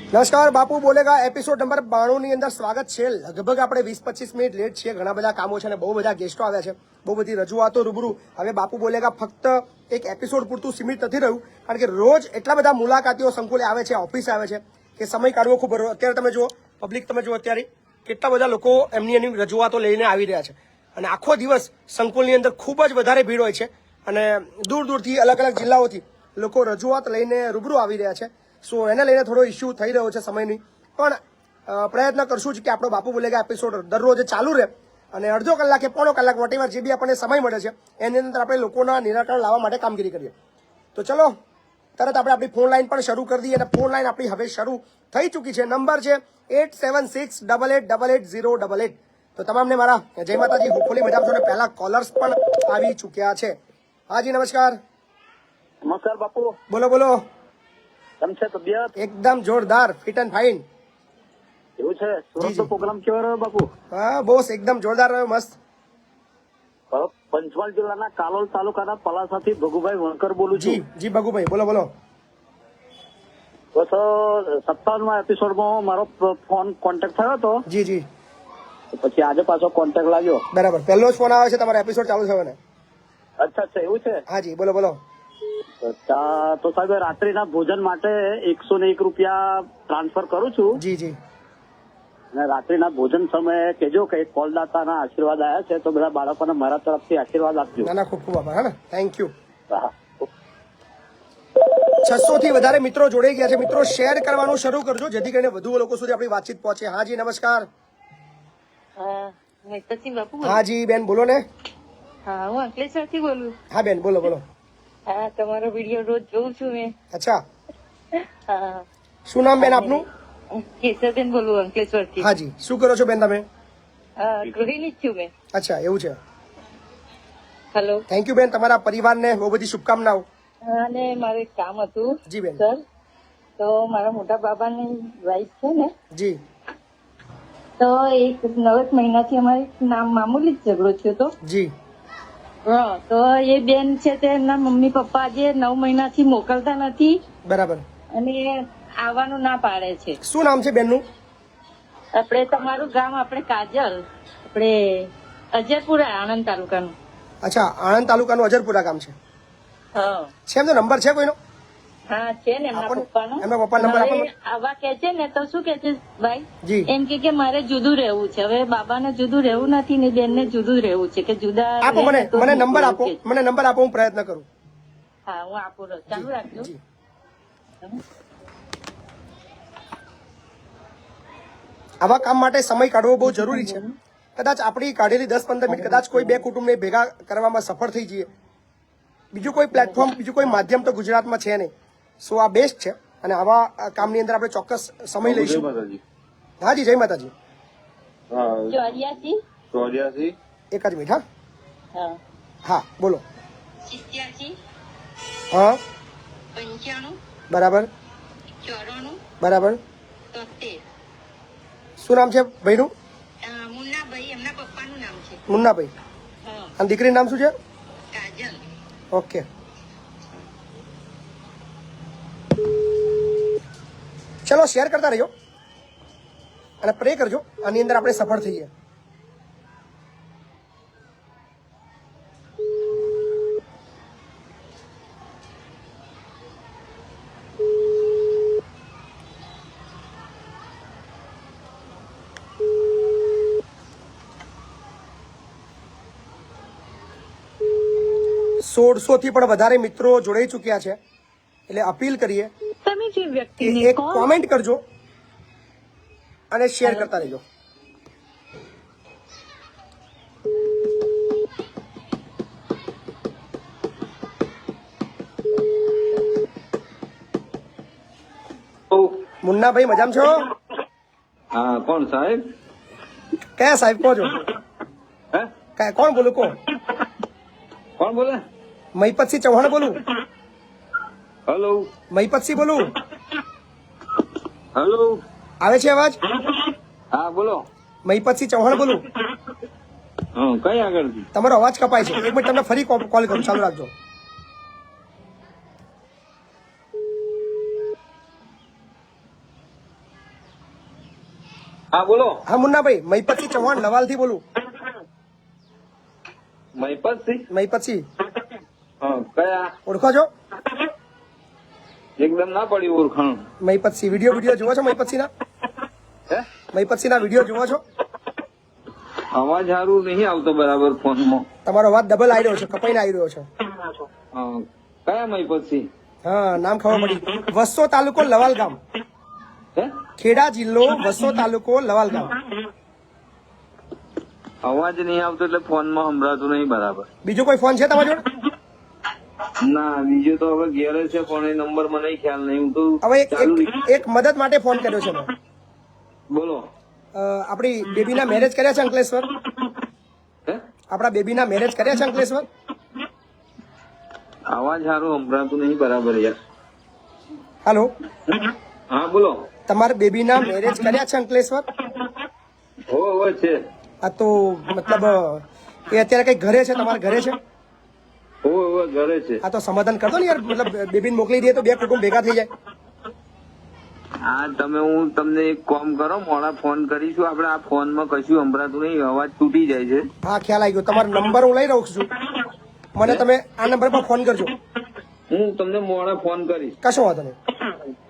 નમસ્કાર, બાપુ બોલેગા episode number 92 ની અંદર સ્વાગત છે। લગભગ આપણે 20-25 મિનિટ લેટ છીએ, ઘણા બધા કામો છે અને બહુ બધા ગેસ્ટો આવ્યા છે, બહુ બધી રજૂઆતો રૂબરૂ। હવે બાપુ બોલેગા ફક્ત એક એપિસોડ પૂરતું સીમિત નથી રહ્યું, કારણ કે રોજ એટલા બધા મુલાકાતીઓ સંકુલે આવે છે, ઓફિસે આવે છે કે સમય કાઢવો ખૂબ। અત્યારે તમે જુઓ, પબ્લિક તમે જુઓ અત્યારે કેટલા બધા લોકો એમની રજૂઆતો લઈને આવી રહ્યા છે અને આખો દિવસ સંકુલની અંદર ખૂબ જ વધારે ભીડ હોય છે અને દૂર દૂરથી અલગ અલગ જિલ્લાઓથી લોકો રજૂઆત લઈને રૂબરૂ આવી રહ્યા છે। સો એને લઈને થોડો ઇસ્યુ થઈ રહ્યો છે સમયની, પણ પ્રયત્ન કરશું જ કે આપણો બાપુ બોલેગા એપિસોડ દરરોજ ચાલુ રહે અને અડધો કલાક કે પોણો કલાક વોટેવર જે બી આપણને સમય મળે છે એની અંદર આપણે લોકોના નિરાકરણ લાવવા માટે કામગીરી કરીએ। તો ચલો તરત આપણે આપણી ફોન લાઈન પણ શરૂ કરી દઈએ અને ફોન લાઈન આપણી હવે શરૂ થઈ ચૂકી છે। નંબર છે 8768888088। તો તમામને મારા જય માતાજી, હોપફુલી મજામાં છો ને પહેલા કોલર્સ પણ આવી ચૂક્યા છે। હાજી નમસ્કાર। નમસ્કાર બાપુ, બોલો બોલો। કેમ છે તબિયત? એકદમ જોરદાર, ફિટ એન્ડ ફાઇન। એવું છે? જી, સુરત જી। નો પ્રોગ્રામ કેવો રહ્યો બાપુ? હા બોસ, એકદમ જોરદાર રહ્યો, મસ્ત। પંચમહાલ જિલ્લાના કાલોલ તાલુકાના પલાસાથી ભગુભાઈ વણકર બોલું જી છું। જી ભગુભાઈ, બોલો બોલો। બસ 57માં એપિસોડમાં મારો ફોન કોન્ટેક્ટ થયો હતો, જી જી પછી આજે પાછો કોન્ટેક્ટ લાગ્યો। બરાબર, પહેલો જ ફોન આવે છે, તમારો એપિસોડ ચાલુ થયો ને? અચ્છા અચ્છા, એવું છે? હા જી, બોલો બોલો। તો સાહેબ રાત્રિના ભોજન માટે 101 રૂપિયા ટ્રાન્સફર કરું છું જી જી અને રાત્રિના ભોજન સમયે કહેજો કે કોલદાતાના આશીર્વાદ આવ્યા છે, તો બધા બાળકોને મારા તરફથી આશીર્વાદ આપજો। ના ના, ખૂબ ખૂબ આભાર, હા ને, થેન્ક યુ। હા। 600 થી વધારે મિત્રો જોડાઈ ગયા છે। મિત્રો શેર કરવાનું શરૂ કરજો જેથી કરીને વધુ લોકો સુધી આપણી વાતચીત પહોંચે। હા જી નમસ્કાર। બાપુ હા જી બેન, બોલો ને। હા, હું અંકલેશ્વરથી બોલું। હા બેન, બોલો બોલો। હા, તમારો વિડીયો રોજ જોઉં છું મેં। અચ્છા, હા, શું નામ બેન આપનું? કેશવબેન બોલું અંકલેશ્વરથી। હા જી, શું કરો છો બેન તમે? ગૃહિણી જ છું મેં। અચ્છા, એવું છે। હેલો। થેન્ક યુ બેન, તમારા પરિવારને બહુ બધી શુભકામનાઓ। અને મારું એક કામ હતું જી બેન। સર, તો મારા મોટા બાબાની વાઈફ છે ને, જી તો એક 9 મહિનાથી અમારે મામૂલી જ ઝઘડો થયો હતો। જી હા, તો એ બેન છે તે એમના મમ્મી પપ્પા આજે 9 મહિનાથી મોકલતા નથી બરાબર। અને આવવાનું ના પાડે છે। શું નામ છે બેનનું? આપણે તમારું ગામ, આપણે કાજલ, આપણે અજરપુરા, આણંદ તાલુકાનું। અચ્છા, આણંદ તાલુકાનું અજરપુરા ગામ છે। હા છે એમનો નંબર છે કોઈનો? હા, છે ને એમના પપ્પાનો। એમના પપ્પાનો નંબર આપો ને। આવા કે છે ને તો શું કે છે ભાઈ, જી એમ કે મારે જુદું રહેવું છે। હવે બાબાને જુદું રહેવું નથી ને બેનને જુદું રહેવું છે કે જુદા આપો રહે મને, ને તો મને જ નંબર એવું આપો, કે છે। મને નંબર આપો, હું પ્રયત્ન કરું। હા, હું આપું રહું, ચાલુ રાખજો। જી આવા કામ માટે સમય કાઢવો બહુ જરૂરી છે। કદાચ આપણી કાઢેલી 10-15 મિનિટ કદાચ કોઈ બે કુટુંબને ભેગા કરવામાં સફળ થઈ જઈએ। બીજું કોઈ પ્લેટફોર્મ, બીજું કોઈ માધ્યમ તો ગુજરાતમાં છે નહીં। સો આ બેસ્ટ છે અને આવા કામની અંદર આપણે ચોક્કસ સમય લઈશું। હા જી, જય માતાજી। 84 એક જ મિનિટ, હા હા હા બોલો। 87 હા 95 બરાબર 94 બરાબર। 73। શું નામ છે ભાઈનું? મુન્નાભાઈ, એમના પપ્પાનું નામ છે। મુન્નાભાઈ। હા, અને દીકરીનું નામ શું છે? કાજલ। ઓકે, ચલો શેર કરતા રહેજો અને પ્રે કરજો આની અંદર આપણે સફળ થઈએ। સોળસો થી પણ વધારે મિત્રો જોડાઈ ચૂક્યા છે, એટલે અપીલ કરીએ તમે જે કે વ્યક્તિને એક કોમેન્ટ કરજો અને શેર કરતા રહેજો। મુન્નાભાઈ મજામાં છો? હા, કોણ સાહેબ? કયા સાહેબ કહો છો? હે? કોણ બોલું કહો? કોણ બોલે? મહિપતસિંહ ચૌહાણ બોલું। હેલો મહિપતસિંહ બોલું। હેલો, આવે છે અવાજ? હા બોલો। મહિપતસિંહ ચૌહાણ બોલું। હા, કઈ આગળથી? તમારો અવાજ કપાય છે, એક મિનિટ તમને ફરી કોલ કરું, ચાલુ રાખજો। હા બોલો. હા મુન્નાભાઈ, મહીપતસિંહ ચૌહાણ લવાલ થી બોલું. મહિપતસિંહ. મહીપતસિંહ હા કયા? ઓળખો છો? એકદમ ના પડી ઓળખાણ. મહીપતસિંહ વિડીયો જોવો છો? મહીપતસિંહના હે? મહીપતસિંહના વિડીયો જોવો છો? અવાજ સારું નહીં આવતો બરાબર ફોનમાં. તમારો અવાજ ડબલ આવી રહ્યો છે, કપાઈને આવી રહ્યો છે. હા કયા મહિપતસિંહ? હા, નામ ખબર પડી. વસ્સો તાલુકો લવાલ ગામ, હે? ખેડા જિલ્લો, વસ્સો તાલુકો લવાલ ગામ. અવાજ નહીં આવતો એટલે ફોનમાં સંભળાતું નહીં બરાબર. બીજો કોઈ ફોન છે તમારી જોડે? ના બીજું તો હવે ઘેર જ છે પણ એ નંબર મને ખ્યાલ નહીં. હું તો હવે ચાલુ એક મદદ માટે ફોન કર્યો છે મેં. બોલો. આપણી બેબીના મેરેજ કર્યા છે અંકલેશ્વર? હે? આપણા બેબીના મેરેજ કર્યા છે અંકલેશ્વર? અવાજ સારું સંભળાતું નહીં બરાબર યાર. હાલો, હા બોલો. તમારા બેબીના મેરેજ કર્યા છે અંકલેશ્વર? હો છે. આ તો મતલબ એ અત્યારે કઈ ઘરે છે? તમારા ઘરે છે? હો ઘરે છે. આ તો સમાધાન કરતો ને યાર, મતલબ બેબીને મોકલી દઈએ તો બે કુટુંબ ભેગા થઈ જાય. હા તમે હું તમને એક કામ કરો, મોડા ફોન કરીશું. આપણે આ ફોનમાં કશું સંભળાતું નહીં, અવાજ તૂટી જાય છે. હા ખ્યાલ આવી ગયો. તમારો નંબર હું લઈ રહું છું, મને તમે આ નંબર પર ફોન કરજો. હું તમને મોડા ફોન કરીશ. કશો વાંધો નહીં.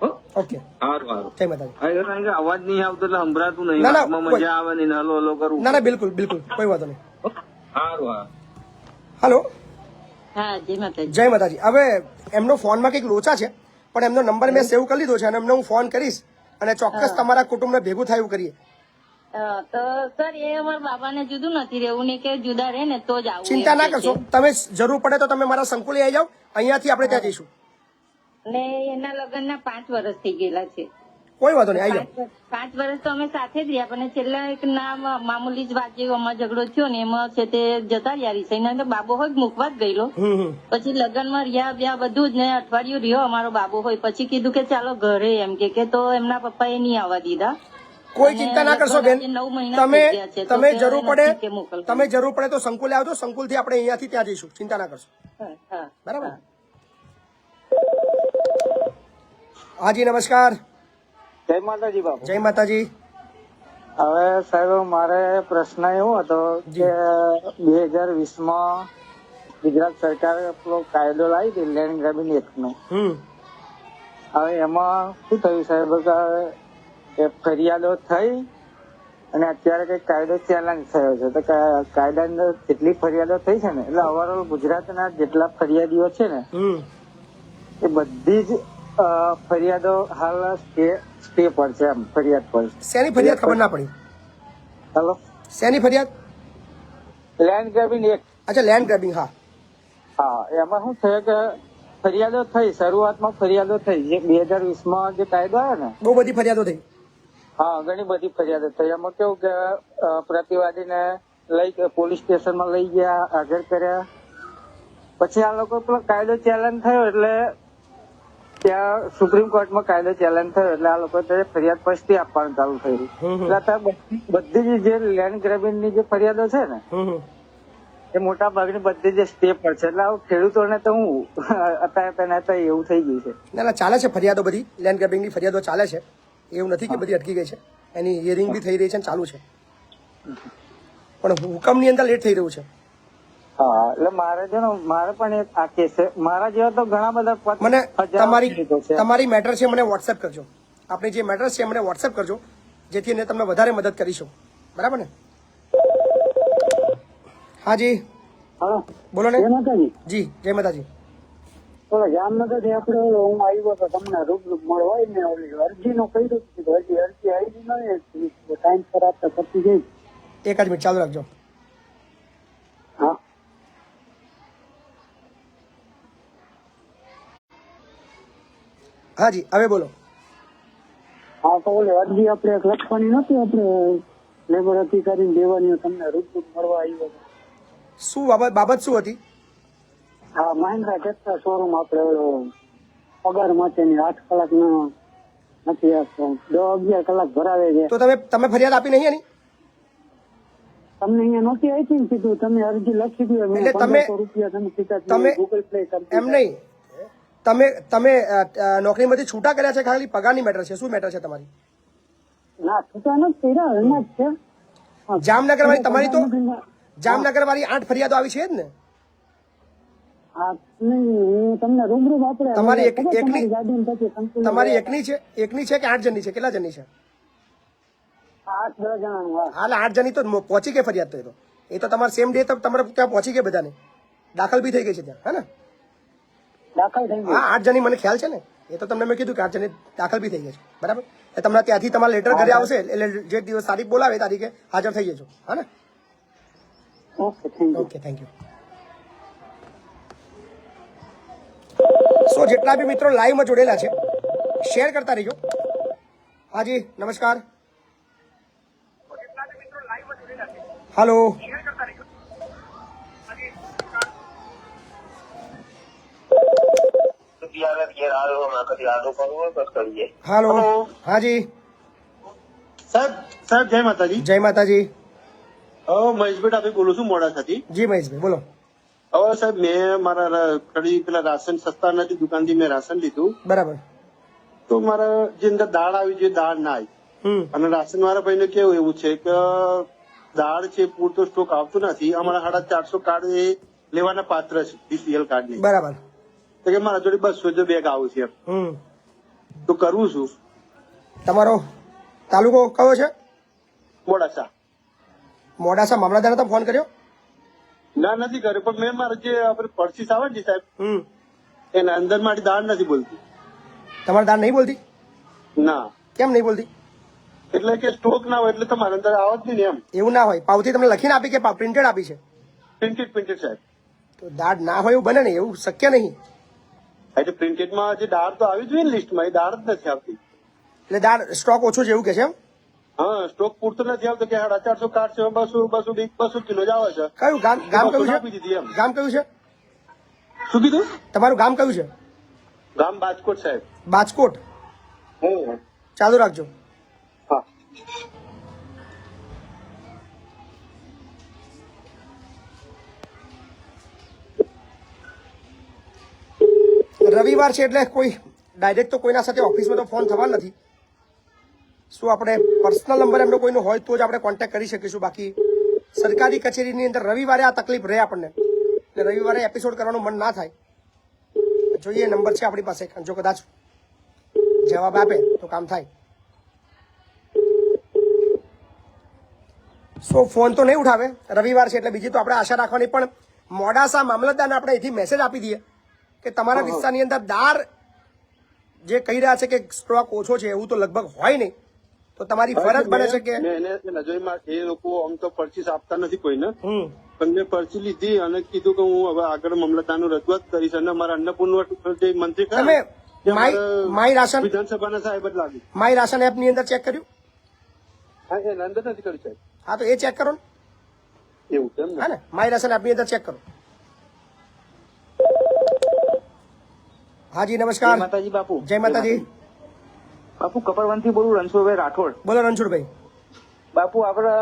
હો? ઓકે, સારું સારું. જય માતાજી. હા, એટલે કારણ કે અવાજ નહીં આવતો એટલે સંભળાતું નહીં. ના, ના, આમાં કોઈ- મજા આવે નહીં, હલો હલો કરું. ના ના, બિલકુલ બિલકુલ કોઈ વાંધો નહીં. હો? સારું હા. હાલો, હા જય માતાજી. જય માતાજી. હવે એમનો ફોનમાં કંઈક લોચા છે, પણ એમનો નંબર મેં સેવ કરી લીધો છે અને એમને હું ફોન કરીશ અને ચોક્કસ તમારા કુટુંબને ભેગું થાય એવું કરીએ. તો સર એ અમારા બાબાને જુદું નથી રહેવું ને કે જુદા રહે ને તો જ આવું. ચિંતા ના એમ કે કરશો, તમે જરૂર પડે તો તમે મારા સંકુલે આવી જાઓ, અહીંયાથી આપણે ત્યાં જઈશું. છે. ને એના લગ્નના 5 વર્ષ થઈ ગયેલા છે. કોઈ વાંધો નહીં, આવી જાઓ. 5 વર્ષ તો અમે સાથે જ રહ્યા, પણ છેલ્લા એક મામૂલી જ વાત જેવો અમારો ઝઘડો થયો ને એમાં છે તે જતા રહ્યા રીસાઈ ને બાબો હોય મૂકવા જ ગયેલો. પછી લગ્નમાં રહ્યા બ્યા બધું જ ને અઠવાડિયું રહ્યો અમારો બાબો હોય. પછી કીધું કે ચાલો ઘરે એમ કે તો એમના પપ્પાએ નહીં આવવા દીધા. કોઈ ચિંતા ના કરશો બેન, 9 મહિના તમે થઈ ગયા છે, તો તમે કે જરૂર હવે પડે નથી કે મોકલવાનું. તમે જરૂર પડે તો સંકુલે આવજો, સંકુલથી આપણે અહીંયાથી ત્યાં જઈશું. ચિંતા ના કરશો, હા, હા. બરાબર? હાજી નમસ્કાર. જય માતાજી બાપુ. જય માતાજી. હવે સાહેબ મારે પ્રશ્ન એવો હતો કે 2020માં ગુજરાત સરકારે પેલો કાયદો લાવી હતી લેન્ડ ગ્રેબિંગ એક્ટનો. હવે એમાં શું થયું સાહેબ કે ફરિયાદો થઈ અને અત્યારે કઈ કાયદો ચેલેન્જ થયો છે. તો કાયદાની અંદર જેટલી ફરિયાદો થઈ છે ને એટલે ઓવરઓલ ગુજરાતના જેટલા ફરિયાદીઓ છે ને એ બધી જ ફરિયાદો હાલ સ્ટે પર છે. એમ ફરિયાદ પર. શેની ફરિયાદ ખબર ના પડી? હેલો, શેની ફરિયાદ? Land grabbing act. અચ્છા, લેન્ડ ગ્રેબિંગ. હા હા, એમાં શું થયું કે ફરિયાદો થઈ, શરૂઆતમાં ફરિયાદો થઈ. જે 2020માં જે કાયદો આવ્યો ને બહુ બધી ફરિયાદો થઈ. હા, ઘણી બધી ફરિયાદો થઈ. એમાં કેવું કે પ્રતિવાદીને લઈ પોલીસ સ્ટેશનમાં લઈ ગયા, હાજર કર્યા. પછી આ લોકો પેલો કાયદો ચેલેન્જ થયો એટલે ત્યાં સુપ્રીમ કોર્ટમાં કાયદો ચેલેન્જ થયો એટલે આ લોકો ફરિયાદ પછી આપવાનું ચાલુ થયું. એટલે અત્યારે બધી જે લેન્ડ ગ્રેબિંગની જે ફરિયાદો છે ને એ મોટા ભાગની બધી જે સ્ટે પર છે. એટલે આવું ખેડૂતોને તો હું અત્યારે એવું થઈ ગયું છે. ના ના, ચાલે છે ફરિયાદો બધી. લેન્ડ ગ્રેબિંગની ફરિયાદો ચાલે છે, એવું નથી કે બધી અટકી ગઈ છે. એની હિયરિંગ બી થઈ રહી છે અને ચાલુ છે, પણ હુકમની અંદર લેટ થઈ રહ્યું છે. હા, એટલે મારે છે ને મારે પણ એક આ કેસ છે. મારા જેવા તો ઘણા બધા મને હજારો તમારી ખેડૂતો છે. તમારી મેટર છે મને વોટ્સએપ કરજો. આપણી જે મેટર છે મને વોટ્સએપ કરજો, જેથી એને તમને વધારે મદદ કરીશું. બરાબર ને? હા જી હા, બોલો ને. જય માતાજી. જી જય માતાજી. ઓલો જામનગર થી આપડે હું આવ્યો તો તમને રૂબરૂ મળવાય ને ઓલી અરજી નું કર્યું હતું. હજી અરજી આવી નહીં, ટાઈમ પર આપતા પતી ગઈ. એક જ મિનિટ ચાલુ રાખજો. હા, હા જી, હવે બોલો. હા, તો ઓલી અરજી આપણે લખવાની નથી, આપણે લેબર અધિકારીને દેવાની. તમને રૂબરૂ મળવા આવ્યો હતો. શું બાબત શું હતી? હા, મહિન્દ્રા ટેક્ટર શોરૂમ આપણે પગાર માટેની 8 કલાક નથી આપતો, 10-11 કલાક ભરાવે છે. તો તમે ફરિયાદ આપી નહીં એની? તમને અહીંયા નહોતી આવી ને કીધું તમે અરજી લખી દો. એટલે તમે 1500 રૂપિયા તમે સીધા તમે ગૂગલ પ્લે કરી એમ નહીં, તમે નોકરીમાંથી છૂટા કર્યા છે ખાલી પગારની મેટર છે? શું મેટર છે તમારી? ના છૂટા નથી કર્યા એમાં જ છે. જામનગર વાળી તમારી તો જામનગર વાળી 8 ફરિયાદો આવી છે જ ને? હા નહીં હું તમને રૂબરૂ આપણે તમારી એક- ખબર એકની- તમારી ગાડીમાં પછી કંપની તમારી એકની છે કે 8 જણની છે? કેટલા જણની છે? 8-10 જણાનું હા હાલ 8 જણની તો પહોંચી ગઈ ફરિયાદ. તો એ તો તમારે સેમ ડે તો તમારે ત્યાં પહોંચી ગઈ, બધાને દાખલ બી થઈ ગઈ છે ત્યાં, હે ને? દાખલ થઈ ગયું. હા 8 જણની મને ખ્યાલ છે ને. એ તો તમને મેં કીધું કે 8 જણની દાખલ બી થઈ ગઈ છે, બરાબર? એટલે તમને ત્યાંથી તમારા લેટર ઘરે આવશે એટલે જે દિવસ તારીખ બોલાવે એ તારીખે હાજર થઈ જજો, હા ને? Okay thank you. Okay, thank you. સો જેટલા બી મિત્રો લાઈવમાં જોડેલા છે શેર કરતા રહીજો. હાજી નમસ્કાર. હાલો. હાલો. હાજી સાહેબ જય માતાજી. જય માતાજી. મહેશભાઈ ડાભી બોલું છું મોડાસાથી. જી મહેશભાઈ બોલો. હવે સાહેબ મેં મારા પેલા રાશન સસ્તા નથી દુકાનથી મેં રાશન લીધું, બરાબર. તો મારા જે અંદર દાળ આવી જોઈએ દાળ ના આવી. અને રાશન વાળા ભાઈને કેવું એવું છે કે દાળ છે પૂરતો સ્ટોક આવતો નથી. અમારા 450 કાર્ડ એ લેવાના પાત્ર છે બીપીએલ કાર્ડ ની. બરાબર. તો કે મારા જોડે 200 બેગ આવું છે એમ. તો કરવું શું? તમારો તાલુકો કયો છે? મોડાસા. મોડાસા મામલતદારને તમે ફોન કર્યો? ના નથી કર્યો, પણ મેં મારા જે આપણે પરચીસ આવે ને સાહેબ હમ. એના અંદર મારી દાળ નથી બોલતી. તમારે દાળ નહીં બોલતી? ના કેમ નહીં બોલતી? એટલે કે સ્ટોક ના હોય એટલે તમારે અંદર આવત નહીં ને એમ. એવું ના હોય. પાવતી તમને લખીને આપી કે પ્રિન્ટેડ આપી છે? પ્રિન્ટેડ સાહેબ. તો દાળ ના હોય એવું બને ને, એવું શક્ય નહીં. એટલે પ્રિન્ટેડ માં જે દાળ તો આવી જોઈએ ને લિસ્ટમાં, એ દાળ જ નથી આવતી. એટલે દાળ સ્ટોક ઓછો છે એવું કે છે એમ? હા સ્ટોક પૂરતો નથી આવતો કે 450 કાર્ડ છે 200 કિલો જ આવે છે. કયું ગામ? ગામ કયું આપી દીધી છે? એમ. ગામ કયું છે શું કીધું? તમારું? ગામ કયું છે? ગામ બાજકોટ સાહેબ. બાજકોટ. ચાલુ રાખજો. હા રવિવાર છે એટલે કોઈ ડાયરેક્ટ તો કોઈના સાથે ઓફિસમાં તો ફોન થવા નથી. શું આપણે પર્સનલ નંબર એમનો કોઈનો હોય તો જ આપણે કોન્ટેક્ટ કરી શકીશું. બાકી સરકારી કચેરીની અંદર રવિવારે આ તકલીફ રહે આપણને, એટલે રવિવારે એપિસોડ કરવાનું મન ના થાય. જોઈએ નંબર છે આપણી પાસે, જો કદાચ જવાબ આપે તો કામ થાય. સો ફોન તો નહીં ઉઠાવે, રવિવાર છે એટલે બીજી તો આપણે આશા રાખવાની. પણ મોડાસા મામલતદારને આપણે અહીંથી મેસેજ આપી દઈએ કે તમારા વિસ્તારની અંદર દાળ જે કહી રહ્યા છે કે સ્ટોક ઓછો છે એવું તો લગભગ હોય નહીં, તો તમારી ફરજ બને છે કે મેં એને નજરમાં એ લોકો આમ તો પરચીસ આપતા નથી કોઈને, પણ મેં પરચી લીધી અને કીધું કે હું હવે આગળ મામલતદારનું રજૂઆત કરીશ. અને મારા અન્નપૂર્ણા જે મંત્રી ખરા તમે તે માય રાશન વિધાનસભાના સાહેબ જ લાગે. માય રાશન એપની અંદર ચેક કર્યું? હા એના અંદર નથી કર્યું સાહેબ. હા તો એ ચેક કરો ને. એવું છે એમ ને? હા ને, માય રાશન એપની અંદર ચેક કરો. હાજી નમસ્કાર. જય માતાજી બાપુ. જય માતાજી. બાપુ કપડવનથી બોલું, રણછોડભાઈ રાઠોડ. બોલો રણછોડભાઈ. બાપુ આપડે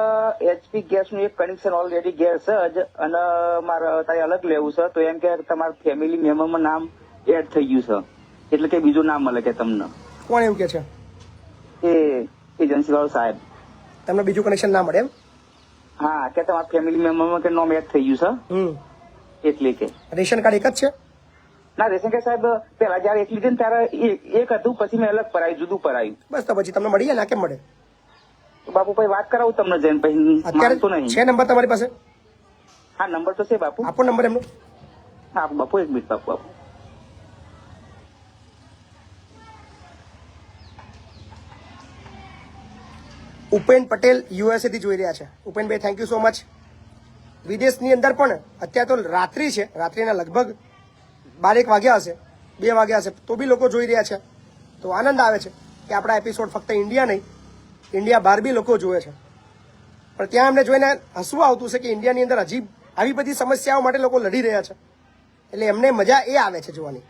HP ગેસ નું એક કનેક્શન ઓલરેડી ગેસ જ, અને મારે તારે અલગ લેવું છે, તો એમ કે તમારા ફેમિલી મેમ્બરમાં નામ એડ થઈ ગયું છે એટલે કે બીજું નામ મળે કે તમને. કોણ એવું કે છે? એ એજન્સી વાળો સાહેબ. તમને બીજું કનેક્શન ના મળે એમ? હા કે તમારા ફેમિલી મેમ્બરમાં કે નામ એડ થઈ ગયું છે એટલે કે. રેશન કાર્ડ એક જ છે? ના રેશન કાર્ડ સાહેબ પેલા જયારે એક લીધી ને ત્યારે એક હતું, પછી મેં અલગ પરાયું, જુદું પરાયું. બસ તો પછી તમને મળી જાય ના કેમ મળે? તો બાપુ પછી વાત કરાવું તમને જઈને, પછી અત્યારે માનતો નહીં. છે નંબર તમારી પાસે? હા નંબર તો છે બાપુ. આપો નંબર એમનો. હા બાપુ એક મિનિટ બાપુ. ઉપેન પટેલ USA થી જોઈ રહ્યા છે. ઉપેનભાઈ થેન્ક યુ સો મચ. વિદેશની અંદર પણ અત્યારે તો રાત્રિ છે, રાત્રિના લગભગ 12 વાગ્યા હશે, 2 વાગ્યા હશે, તો બી લોકો જોઈ રહ્યા છે. તો આનંદ આવે છે કે આપણા એપિસોડ ફક્ત ઇન્ડિયા નહીં, ઇન્ડિયા બહાર બી લોકો જોવે છે. પણ ત્યાં અમને જોઈને હસવું આવતું છે કે ઇન્ડિયાની અંદર હજી આવી બધી સમસ્યાઓ માટે લોકો લડી રહ્યા છે, એટલે એમને મજા એ આવે છે જોવાની.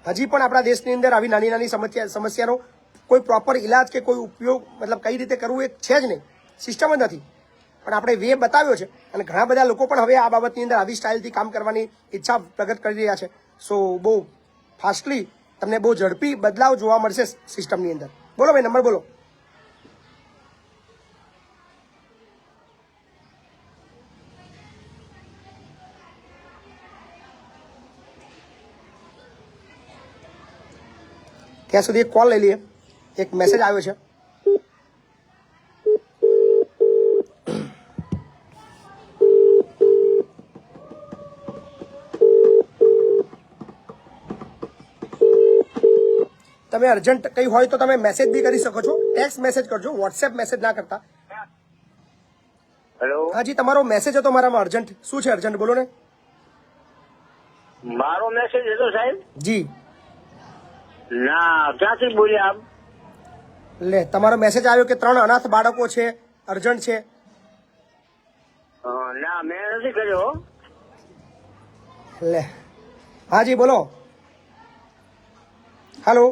હજી પણ આપણા દેશની અંદર આવી નાની નાની સમસ્યાનો કોઈ પ્રોપર ઇલાજ કે કોઈ ઉપયોગ મતલબ કઈ રીતે કરવું એ છે જ નહીં, સિસ્ટમ જ નથી. પણ આપણે વે બતાવ્યો છે અને ઘણા બધા લોકો પણ હવે આ બાબતની અંદર આવી સ્ટાઇલથી કામ કરવાની ઈચ્છા પ્રગટ કરી રહ્યા છે. સો બહુ ફાસ્ટલી તમને બહુ ઝડપી બદલાવ જોવા મળશે સિસ્ટમની અંદર. બોલો ભાઈ નંબર બોલો. ત્યાં સુધી એક કોલ લઈ લઈએ. એક મેસેજ આવ્યો છે. તમે અર્જન્ટ કઈ હોય તો તમે મેસેજ બી કરી શકો છો, ટેક્સ્ટ મેસેજ કરજો, વોટ્સએપ મેસેજ ના કરતા. હેલો, હાજી, તમારો મેસેજ હતો મારામાં અર્જન્ટ. શું છે અર્જન્ટ, બોલો ને. મારો મેસેજ હતો સાહેબ. જી, ના, ક્યાંથી બોલ્યા આપ? લે, તમારો મેસેજ આવ્યો કે 3 અનાથ બાળકો છે, અર્જન્ટ છે. ના, મેં નથી કર્યો. લે, હાજી બોલો. હાલો,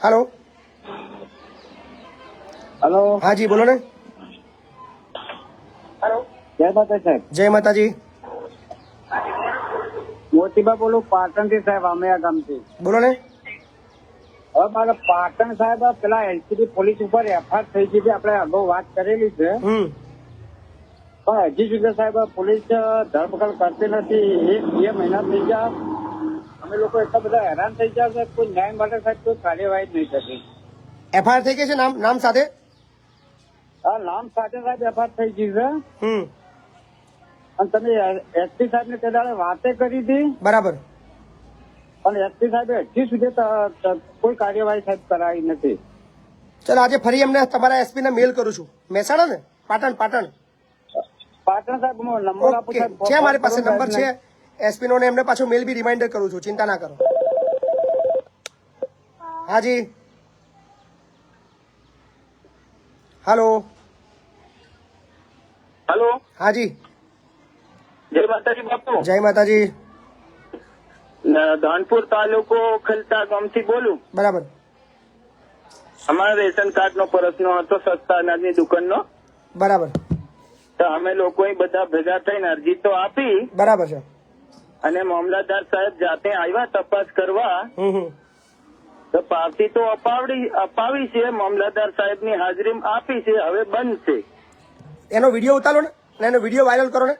હાલો, હલો, હાજી બોલો ને. જય માતા સાહેબ. જય માતાજી. મોતીબા બોલું પાટણ થી સાહેબ, આમેયા ગામથી. બોલો ને. હવે મારે પાટણ સાહેબ પેલા એલસીબી પોલીસ ઉપર એફઆઈઆર થઈ ગઈ છે, આપણે અગાઉ વાત કરેલી છે, પણ હજી સુધી સાહેબ પોલીસ ધરપકડ કરતી નથી. 1-2 મહિના થઈ ગયા, અમે લોકો એટલા બધા હેરાન થઈ ગયા છે, કોઈ ન્યાય માટે સાહેબ કોઈ કાર્યવાહી જ નહીં થતી. એફઆઈઆર થઈ ગઈ છે નામ સાથે. હા, નામ સાથે સાહેબ એફઆઈઆર થઈ ગઈ છે. અને તમે એસપી સાહેબ ને તે દાડે વાતે કરી હતી, બરાબર. અને એસપી સાહેબે હજી સુધી કોઈ કાર્યવાહી સાહેબ કરાવી નથી. ચલો, આજે ફરી એમને તમારા એસપી ને મેલ કરું છું. મહેસાણા ને પાટણ પાટણ સાહેબ નંબર આપો ઓકે, સાહેબ. છે મારી પાસે નંબર છે એસપી નો, ને એમને પાછો મેલ બી રિમાઇન્ડર કરું છું, ચિંતા ના કરો. હાજી, હાલો, હેલો, હાજી, જય માતાજી બાપુ. જય માતાજી. ધાનપુર તાલુકો ખલતા ગામથી બોલું. બરાબર. અમારા રેશન કાર્ડ નો પ્રશ્ન હતો, સસ્તા અનાજની દુકાનનો. બરાબર. તો અમે લોકો બધા ભેગા થઈને અરજી તો આપી, બરાબર છે. અને મામલતદાર સાહેબ જાતે આવ્યા તપાસ કરવા. તો પાવતી તો અપાવી છે, મામલતદાર સાહેબ ની હાજરી આપી છે, હવે બંધ છે. એનો વિડીયો ઉતારો ને, અને એનો વિડીયો વાયરલ કરો ને.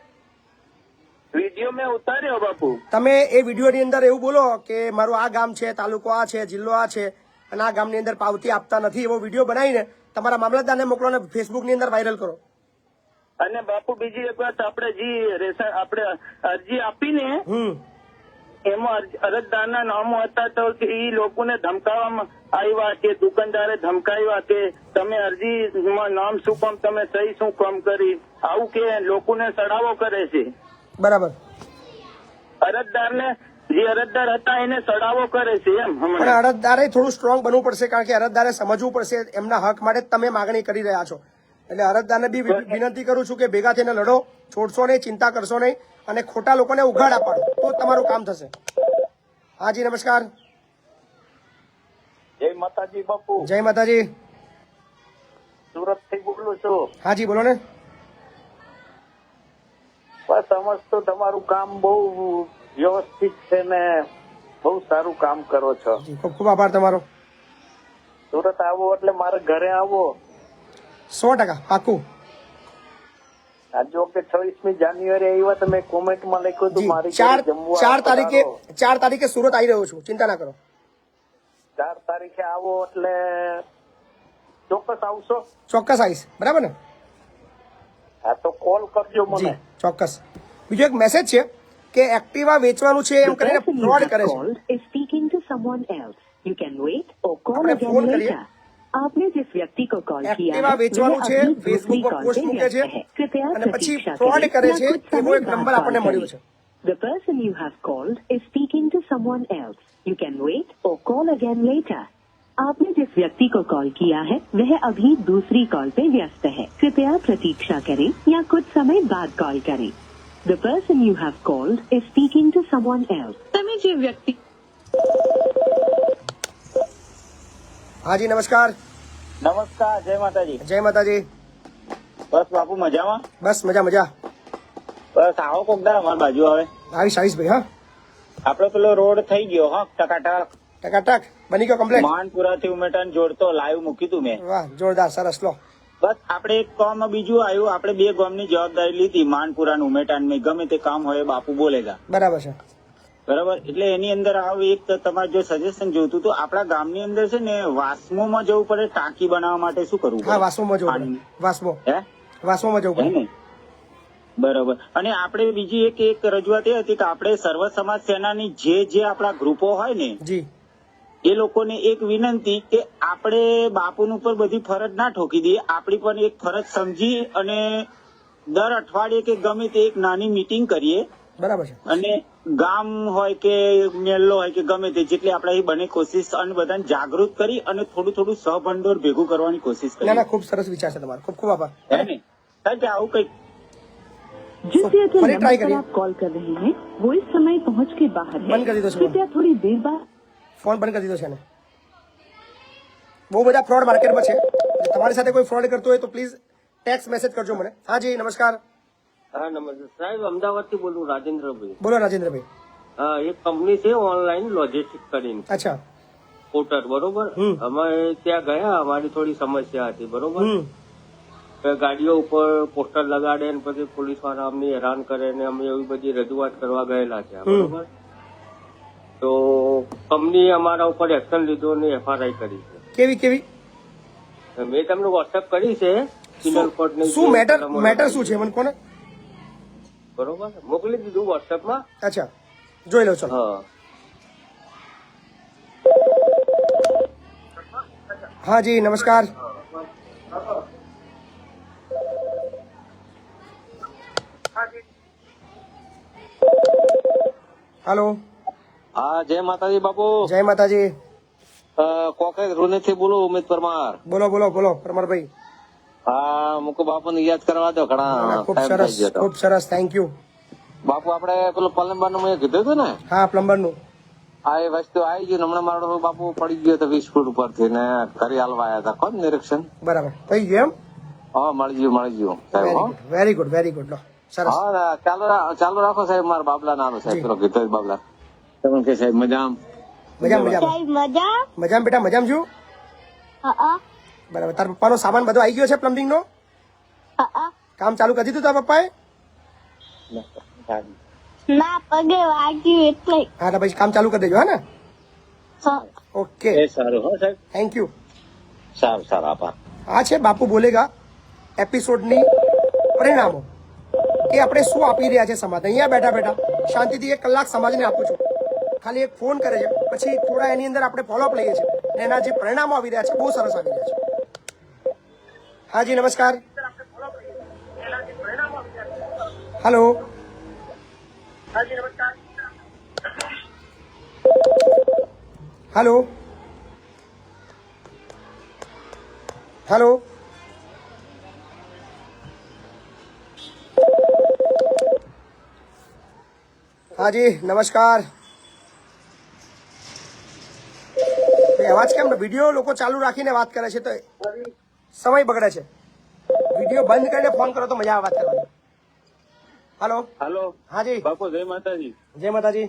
વિડીયો મેં ઉતાર્યો બાપુ. તમે એ વિડીયો ની અંદર એવું બોલો કે મારું આ ગામ છે, તાલુકો આ છે, જિલ્લો આ છે, અને આ ગામની અંદર પાવતી આપતા નથી, એવો વિડીયો બનાવીને તમારા મામલતદારને મોકલો ને ફેસબુક ની અંદર વાયરલ કરો. અને બાપુ બીજી એક વાત, આપણે અરજી આપીને એમાં અરજદારના નામો હતા, તો એ લોકોને ધમકાવવામાં આવ્યા કે દુકાનદારે ધમકાવ્યા કે તમે અરજીમાં નામ શું કામ, તમે સહી શું કામ કરી, આવું કે લોકોને સડાવો કરે છે. બરાબર. અરજદારને, જે અરજદાર હતા એને સડાવો કરે છે એમ. પણ અરજદારે થોડું સ્ટ્રોંગ બનવું પડશે, કારણ કે અરજદારે સમજવું પડશે એમના હક માટે તમે માગણી કરી રહ્યા છો. એટલે અરજદારને બી વિનંતી કરું છું કે ભેગા થઈને લડો, છોડશો નહીં, ચિંતા કરશો નહીં, અને ખોટા લોકોને ઉઘાડા પાડો તો તમારું કામ થશે. હાજી, નમસ્કાર. જય માતાજી બાપુ. જય માતાજી. સુરત થી બોલું છું. હાજી બોલો ને. બસ સમજતો તમારું કામ બહુ વ્યવસ્થિત છે ને બહુ સારું કામ કરો છો. જી, ખૂબ ખૂબ આભાર તમારો. સુરત આવો એટલે મારે ઘરે આવો. 100% પાકું. આ જો કે 26મી જાન્યુઆરી આવ્યા તમે કોમેન્ટમાં લખ્યું હતું જી, મારી 4 તારીખે સુરત આવી રહ્યો છું, ચિંતા ના કરો. 4 તારીખે આવો એટલે ચોક્કસ આવશો. ચોક્કસ આવીશ, બરાબર ને. હા, તો કોલ કરજો મને. જી, ચોક્કસ. બીજો એક મેસેજ છે કે એક્ટિવા વેચવાનું છે એમ કરીને ફ્રોડ કરે છે. આપણે ફોન કરીએ. आपने जिस व्यक्ति को कॉल किया एक्टिवा है વેચવાનું वह છે, अभी ફેસબુક दूसरी પર कॉल પોસ્ટ पे મૂકે છે, व्यस्त है। कृपया અને પછી प्रतीक्षा ફ્રોડ करें કરે या છે, कुछ એવો समय એક बाद નંબર कॉल આપણને મળ્યો करें। છે. The person you have called is speaking to someone else. You can wait or call again later. आपने जिस व्यक्ति को कॉल किया है वह अभी दूसरी कॉल पे व्यस्त है। कृपया प्रतीक्षा करें या कुछ समय बाद कॉल करें। The person you have called is speaking to someone else. તમે જે વ્યક્તિ હાજી, નમસ્કાર. નમસ્કાર, જય માતાજી. જય માતાજી. બસ બાપુ મજામાં? બસ મજા મજા. બસ આવો કોકદાર અમારી બાજુ આવે. આવીશ ભાઈ. હા, આપડે પેલો રોડ થઈ ગયો, હા, ટકાટક. ટકાટક બની ગયો કમ્પ્લીટ. માનપુરા થી ઉમેટાને જોડતો લાઈવ મૂકી તું મેં. વાહ જોરદાર, સરસ. લો બસ આપણે એક કામ બીજું આવ્યું, આપણે 2 ગામની જવાબદારી લીધી, માનપુરા ને ઉમેટાન મેં. ગમે તે કામ હોય બાપુ બોલેગા. બરાબર છે. બરાબર. એટલે એની અંદર આવું એક તમારે જો સજેશન જોતું તો આપણા ગામની અંદર છે ને વાસ્મોમાં જવું પડે ટાંકી બનાવવા માટે. શું કરવું હા પડે? વાસ્મોમાં જવું પડે. વાસ્મો હે વાસ્મોમાં જવું હે પડે. ને? બરાબર. અને આપણે બીજી એક રજૂઆત એ હતી કે આપણે સર્વ સમાજ સેનાની જે આપણા ગ્રુપો હોય ને જી એ લોકોને એક વિનંતી કે આપણે બાપુન ઉપર બધી ફરજ ના ઠોકી દઈએ, આપણી પણ એક ફરજ સમજી અને દર અઠવાડિયે કે ગમે તે એક નાની મીટિંગ કરીએ. બરાબર છે. અને ગામ હોય કે મેલ્લો હોય કે ગમે તે જેટલી આપણે બને કોશિશ અને બધાને જાગૃત કરી અને થોડું સહભંડોળ ભેગું કરવાની કોશિશ ના કરીએ. ના, ખૂબ સરસ વિચાર છે તમારો. ખૂબ ખૂબ આભાર. હે ને? કારણ કે આવું કઈક जिस फरी नंबर ट्राई पर करिए। आप कॉल कर रहे हैं वो इस समय पहुंच के बाहर है। बंद कर दीजिए उसको। कृपया थोड़ी देर बाद ફોન બંધ કરી દીધો છે ને. બહુ બધા ફ્રોડ માર્કેટમાં છે. જો તમારી સાથે કોઈ ફ્રોડ કરતો હોય તો પ્લીઝ ટેક્સ્ટ મેસેજ કરજો મને. હા જી નમસ્કાર. હા નમસ્તે સાહેબ, અમદાવાદ થી બોલું રાજેન્દ્રભાઈ. બોલો રાજેન્દ્રભાઈ. હા, એક કંપની છે ઓનલાઈન લોજિસ્ટિક કરીને, અચ્છા. પોર્ટર, બરોબર. અમે ત્યાં ગયા, અમારી થોડી સમસ્યા હતી, બરોબર. કે ગાડીઓ ઉપર પોસ્ટર લગાડે ને પછી પોલીસ વાળા અમને હેરાન કરે ને અમે એવી બધી રજૂઆત કરવા ગયેલા છે, બરોબર. તો કંપનીએ અમારા ઉપર એક્શન લીધો ને FRI કરી છે. કેવી કેવી મેં તમને વોટ્સએપ કરી છે સિનલ કોડ ની. શું મેટર શું છે મને કોને? બરોબર, મોકલી દીધું વોટ્સએપમાં. અચ્છા, જોઈ લો. ચલો. હા હા જી નમસ્કાર. હાલો. હા, જય માતાજી બાપુ. જય માતાજી. કોકરેજ રૂને થી બોલું, ઉમેદ પરમાર. બોલો બોલો બોલો પરમારભાઈ. હા, મુકુ બાપુ ને યાદ કરવા દો, ઘણા ખૂબ ટાઈમ સરસ, થઈ ગયો તો. ખૂબ સરસ, થેન્ક યુ. બાપુ આપણે પેલું પ્લમ્બર નું મેં કીધું હતું ને, હા પ્લમ્બર નું. આ એ વસ્તુ આવી ગયું. હમણાં મારો બાપુ પડી ગયો હતો 20 ફૂટ ઉપરથી ને કરી હાલવા આવ્યા હતા. કોણ નિરીક્ષણ? બરાબર થઈ ગયું એમ? હા, મળી ગયું સાહેબ. હો, વેરી ગુડ વેરી ગુડ. લો સરસ. હા, ચાલુ રાખો સાહેબ. મારા બાબલા નાનો સાહેબ, પેલો ગીતો બાબલા. તમે કે સાહેબ મજામ? મજામ બેટા, મજામ છું. બરાબર. તારા પપ્પાનો સામાન બધો આવી ગયો છે પ્લમ્બિંગ નો? કામ ચાલુ કરી દીધું તારા પપ્પાએ? ના, પગે વાગ્યું એટલે. હા તો પછી કામ ચાલુ કરી દેજો. હા ને? ઓકે, સારું. હો સાહેબ, થેન્ક યુ. સારું આભાર. આ છે બાપુ બોલેગા એપિસોડની પરિણામો કે આપણે શું આપી રહ્યા છે સમાજ. અહીંયા બેઠા બેઠા શાંતિથી 1 કલાક સમાજને આપું છું. ખાલી એક ફોન કરે છે, પછી થોડા એની અંદર આપણે ફોલોઅપ લઈએ છીએ અને એના જે પરિણામો આવી રહ્યા છે બહુ સરસ આવી રહ્યા છે. હા જી નમસ્કાર. હલો. હલો. હલો. હા જી નમસ્કાર. અવાજ કેમ વિડીયો લોકો ચાલુ રાખીને વાત કરે છે તો સમય બગડે છે. વિડીયો બંધ કરીને ફોન કરો તો મજા આવે વાત કરવાની. હલો. હા જી બાપુ જય માતાજી. જય માતાજી.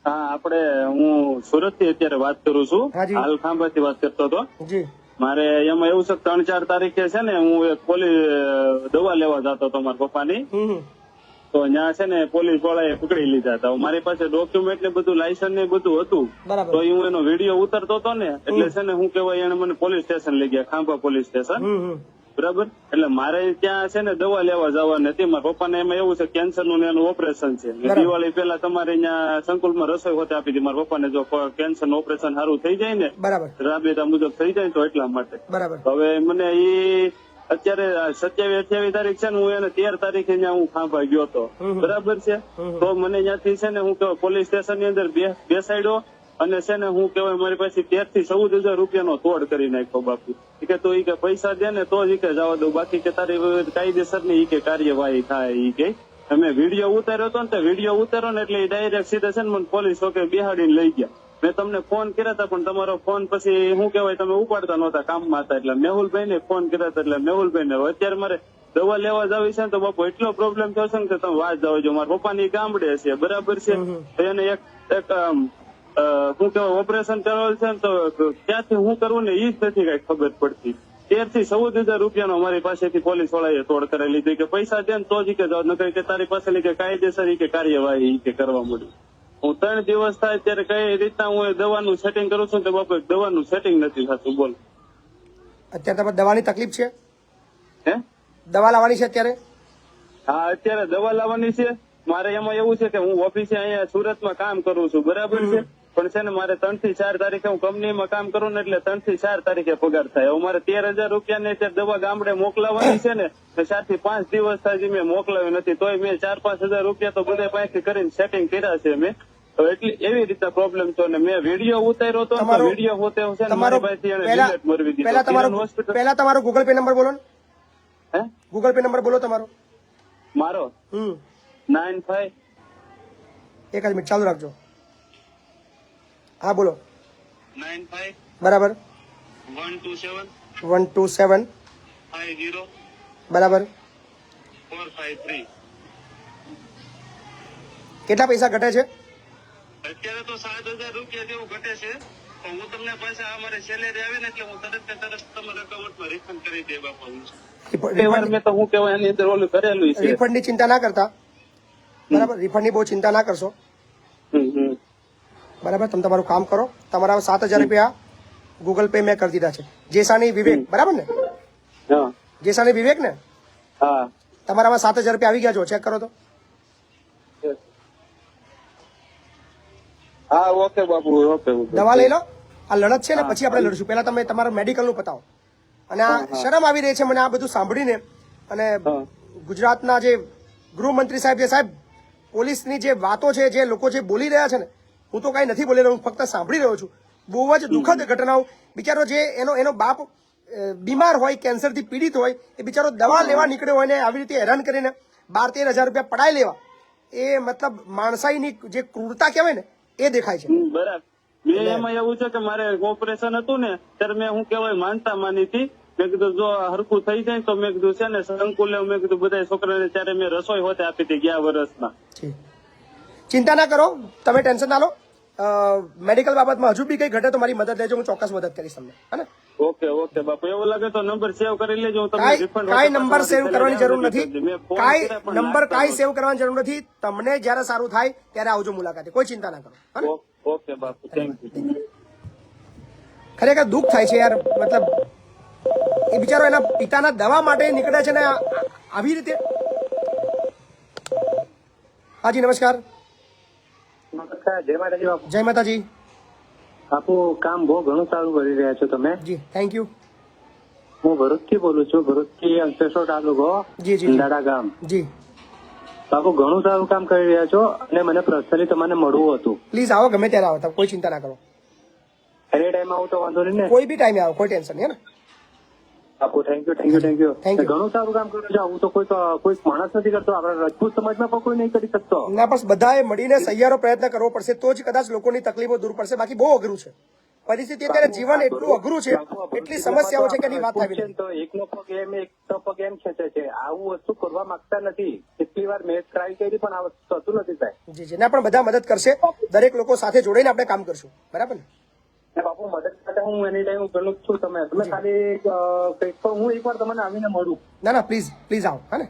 હા, આપણે હું સુરત થી અત્યારે વાત કરું છું. હાલ ખાંભા થી વાત કરતો હતો. જી. મારે એમાં એવું છે 3-4 તારીખે છે ને હું એક પોલીસ દવા લેવા જતો હતો મારા પપ્પાની. તો ત્યાં છે ને પોલીસ વાળાએ પકડી લીધા હતા. મારી પાસે ડોક્યુમેન્ટ ને બધું લાયસન્સ ને બધું હતું. તો હું એનો વિડીયો ઉતરતો હતો ને એટલે છે ને હું કેવાય એને મને પોલીસ સ્ટેશન લઈ ગયા, ખાંભા પોલીસ સ્ટેશન. બરાબર. એટલે મારે ત્યાં છે ને દવા લેવા જવાની હતી. મારા પપ્પાને એમાં એવું છે કેન્સર નું એનું ઓપરેશન છે. દિવાળી પેલા તમારે અહીંયા સંકુલમાં રસોઈ હોતે આપી હતી મારા પપ્પાને. જો કેન્સર નું ઓપરેશન સારું થઈ જાય ને, રાબેતા મુજબ થઈ જાય તો એટલા માટે. હવે મને એ અત્યારે 27-28 તારીખ છે ને હું એને 13 તારીખે હું ખાંભા ગયો હતો. બરાબર છે. તો મને ત્યાંથી છે ને હું પોલીસ સ્ટેશન ની અંદર બેસાડ્યો અને છે ને હું કેવાય મારી પાસે 13,000 થી 14,000 રૂપિયાનો તોડ કરી નાખ્યો બાપુ. કે તો ઈ કે પૈસા દે ને તો જ ઈ કે જવા દઉં, બાકી કે તારી કાયદેસર ની ઈ કે કાર્યવાહી થાય. ઈ કે અમે વિડીયો ઉતાર્યો હતો ને તે વિડીયો ઉતાર્યો ને એટલે ડાયરેક્ટ સીધા છે ને મને પોલીસ ચોકે બિહાડીને લઈ ગયા. મેં તમને ફોન કર્યા હતા પણ તમારો ફોન પછી શું કેવાય તમે ઉપાડતા નહોતા, કામમાં હતા. એટલે મેહુલભાઈ ને ફોન કર્યા હતા એટલે મેહુલભાઈ ને અત્યારે મારે દવા લેવા જાવી છે ને તો બાપુ એટલો પ્રોબ્લેમ થયો છે ને કે તમે વાત જાવ જો. મારા પપ્પાની ગામડે છે, બરાબર છે. તો એને એક શું કહેવાય ઓપરેશન કરવાનું છે ને તો ક્યાંથી હું કરવું ને એ જ નથી કઈ ખબર પડતી. 13 થી 14,000 રૂપિયાનો અમારી પાસેથી પોલીસ વાળાએ તોડ કરાવી લીધી કે પૈસા દે ને તો જ કે જાવ, નકર કે તારી પાસે કે કાયદેસર કે કાર્યવાહી કે કરવા માંડ્યું. હું 3 દિવસ થાય ત્યારે કઈ રીતના હું દવાનું સેટિંગ કરું છું તો બાપુ દવાનું સેટિંગ નથી થતું. બોલ અત્યારે તમારે દવાની તકલીફ છે? હે દવા લાવવાની છે અત્યારે? હા અત્યારે દવા લાવવાની છે. મારે એમાં એવું છે કે હું ઓફિસે અહીંયા સુરતમાં કામ કરું છું, બરાબર છે, પણ છે ને મારે 3 થી 4 તારીખે હું કંપનીમાં કામ કરું ને એટલે 3 થી 4 તારીખે પગાર થાય. હવે મારે 13,000 રૂપિયાની અત્યારે દવા ગામડે મોકલાવાની છે ને 4 થી 5 દિવસ થાય મેં મોકલાવી નથી, તોય મેં 4-5 હજાર રૂપિયા તો બધા પાસેથી કરીને સેટિંગ કર્યા છે મેં. એટલી એવી રીતે પ્રોબ્લેમ છે ને મેં વિડીયો ઉતાર્યો હતો, વિડીયો હોતે છે ને મારી પાસેથી એને ડિલીટ મરવી દીધો. પહેલા તમારો ગૂગલ પે નંબર બોલો ને. હે ગૂગલ પે નંબર બોલો તમારો. મારો 95 એક જ મિનિટ ચાલુ રાખજો. હા બોલો. 95 બરાબર 127 127 50 બરાબર 453. કેટલા પૈસા ઘટે છે? અત્યારે તો 7,000 રૂપિયા જેવું ઘટે છે, પણ હું તમને પૈસા અમારે સેલેરી આવે ને એટલે હું તરત તમારા એકાઉન્ટમાં રિફંડ કરી દે બાપા. મેં તો હું કહેવાય એની અંદર ઓલું કરેલું છે. રિફંડ ની ચિંતા ના કરતા, બરાબર? રિફંડ ની બહુ ચિંતા ના કરશો, બરાબર? તમે તમારું કામ કરો. તમારા 7,000 રૂપિયા ગૂગલ પે મેં કરી દીધા છે. જેસાની વિવેક, બરાબર ને? જેસાની વિવેક ને? હા. તમારામાં 7,000 રૂપિયા આવી ગયા છો, ચેક કરો તો. હા ઓકે બાપુ, ઓકે. દવા લઈ લો. આ લડત છે ને પછી આપણે લડશું. પહેલા તમે તમારા મેડિકલ નું પતાવો. અને આ શરમ આવી રહી છે મને આ બધું સાંભળીને. અને ગુજરાતના જે ગૃહમંત્રી સાહેબ, જે સાહેબ પોલીસની જે વાતો છે, જે લોકો જે બોલી રહ્યા છે ને, હું તો કઈ નથી બોલી રહ્યો, હું ફક્ત સાંભળી રહ્યો છું. બહુ જ દુઃખદ ઘટનાઓ. બિચારો જે એનો બાપ બીમાર હોય, કેન્સરથી પીડિત હોય, એ બિચારો દવા લેવા નીકળ્યો હોય ને આવી રીતે હેરાન કરીને 12-13 હજાર રૂપિયા પડાઈ લેવા, એ મતલબ માણસાઈની જે ક્રૂરતા કહેવાય ને એ દેખાય છે. બરાબર. મેં એમાં એવું છે કે મારે ઓપરેશન હતું ને ત્યારે મેં હું કહેવાય માનતા માની હતી. મેં કીધું જો હરખું થઈ જાય તો મેં કીધું છે ને સંકુલે મેં કીધું બધા છોકરાને ત્યારે મેં રસોઈ હોતે આપી હતી ગયા વર્ષમાં. ચિંતા ના કરો, તમે ટેન્શન ના લો. મેડિકલ બાબતમાં હજુ બી કઈ ઘટે તો મારી મદદ લેજો, હું ચોક્કસ મદદ કરીશ તમને. હે ઓકે ઓકે બાપુ, એવું લાગે તો નંબર સેવ કરી લેજો. હું તમને રિફંડ કાંઈ નંબર સેવ કરવાની જરૂર નથી. કાંઈ નંબર કાંઈ સેવ કરવાની જરૂર નથી. તમને જયારે સારું થાય ત્યારે આવજો મુલાકાતે, કોઈ ચિંતા ના કરો. Okay Bapu, thank you. ખરેખર દુઃખ થાય છે યાર. મતલબ એ બિચારો એના પિતાના દવા માટે નીકળે છે ને આવી રીતે. હાજી નમસ્કાર. જય માતાજી બાપુ. જય માતાજી બાપુ. કામ બહુ ઘણું સારું કરી રહ્યા છો તમે. જી થેન્ક યુ. હું ભરૂચથી બોલું છું, ભરૂચથી અંકલેશ્વર તાલુકો, દાડા ગામ. જી બાપુ ઘણું સારું કામ કરી રહ્યા છો અને મને પર્સનલી તમને મળવું હતું. પ્લીઝ આવો, ગમે ત્યારે આવો, કોઈ ચિંતા ના કરો. એની ટાઈમ આવું તો વાંધો નહીં ને? કોઈ બી ટાઈમે આવો, કોઈ ટેન્શન નહીં. બાપુ થેન્ક યુ. ઘણું સારું કામ કર્યું છે. આવું તો કોઈ માણસ નથી કરતો. આપણા રાજપૂત સમાજમાં પણ કોઈ નહીં કરી શકતો. ના, બસ બધાએ મળીને સહિયારો પ્રયત્ન કરવો પડશે તો જ કદાચ લોકોની તકલીફો દૂર પડશે. બાકી બહુ અઘરું છે પરિસ્થિતિ અત્યારે. જીવન એટલું અઘરું છે, એટલી સમસ્યાઓ છે કે એની વાત થાય નહીં. તો એકનો પગ એમ ખેંચે છે. આવું વસ્તુ કરવા માંગતા નથી. કેટલી વાર મેં ટ્રાય કરી પણ આ વસ્તુ થતું નથી સાહેબ. જી ના, પણ બધા મદદ કરશે. દરેક લોકો સાથે જોડીને આપણે કામ કરશું, બરાબર ને? બાપુ મદદ માટે હું એની ટાઈમ પેલું છું. તમે ખાલી હું એકવાર તમને આવીને મળું. ના પ્લીઝ આવો. હા ને?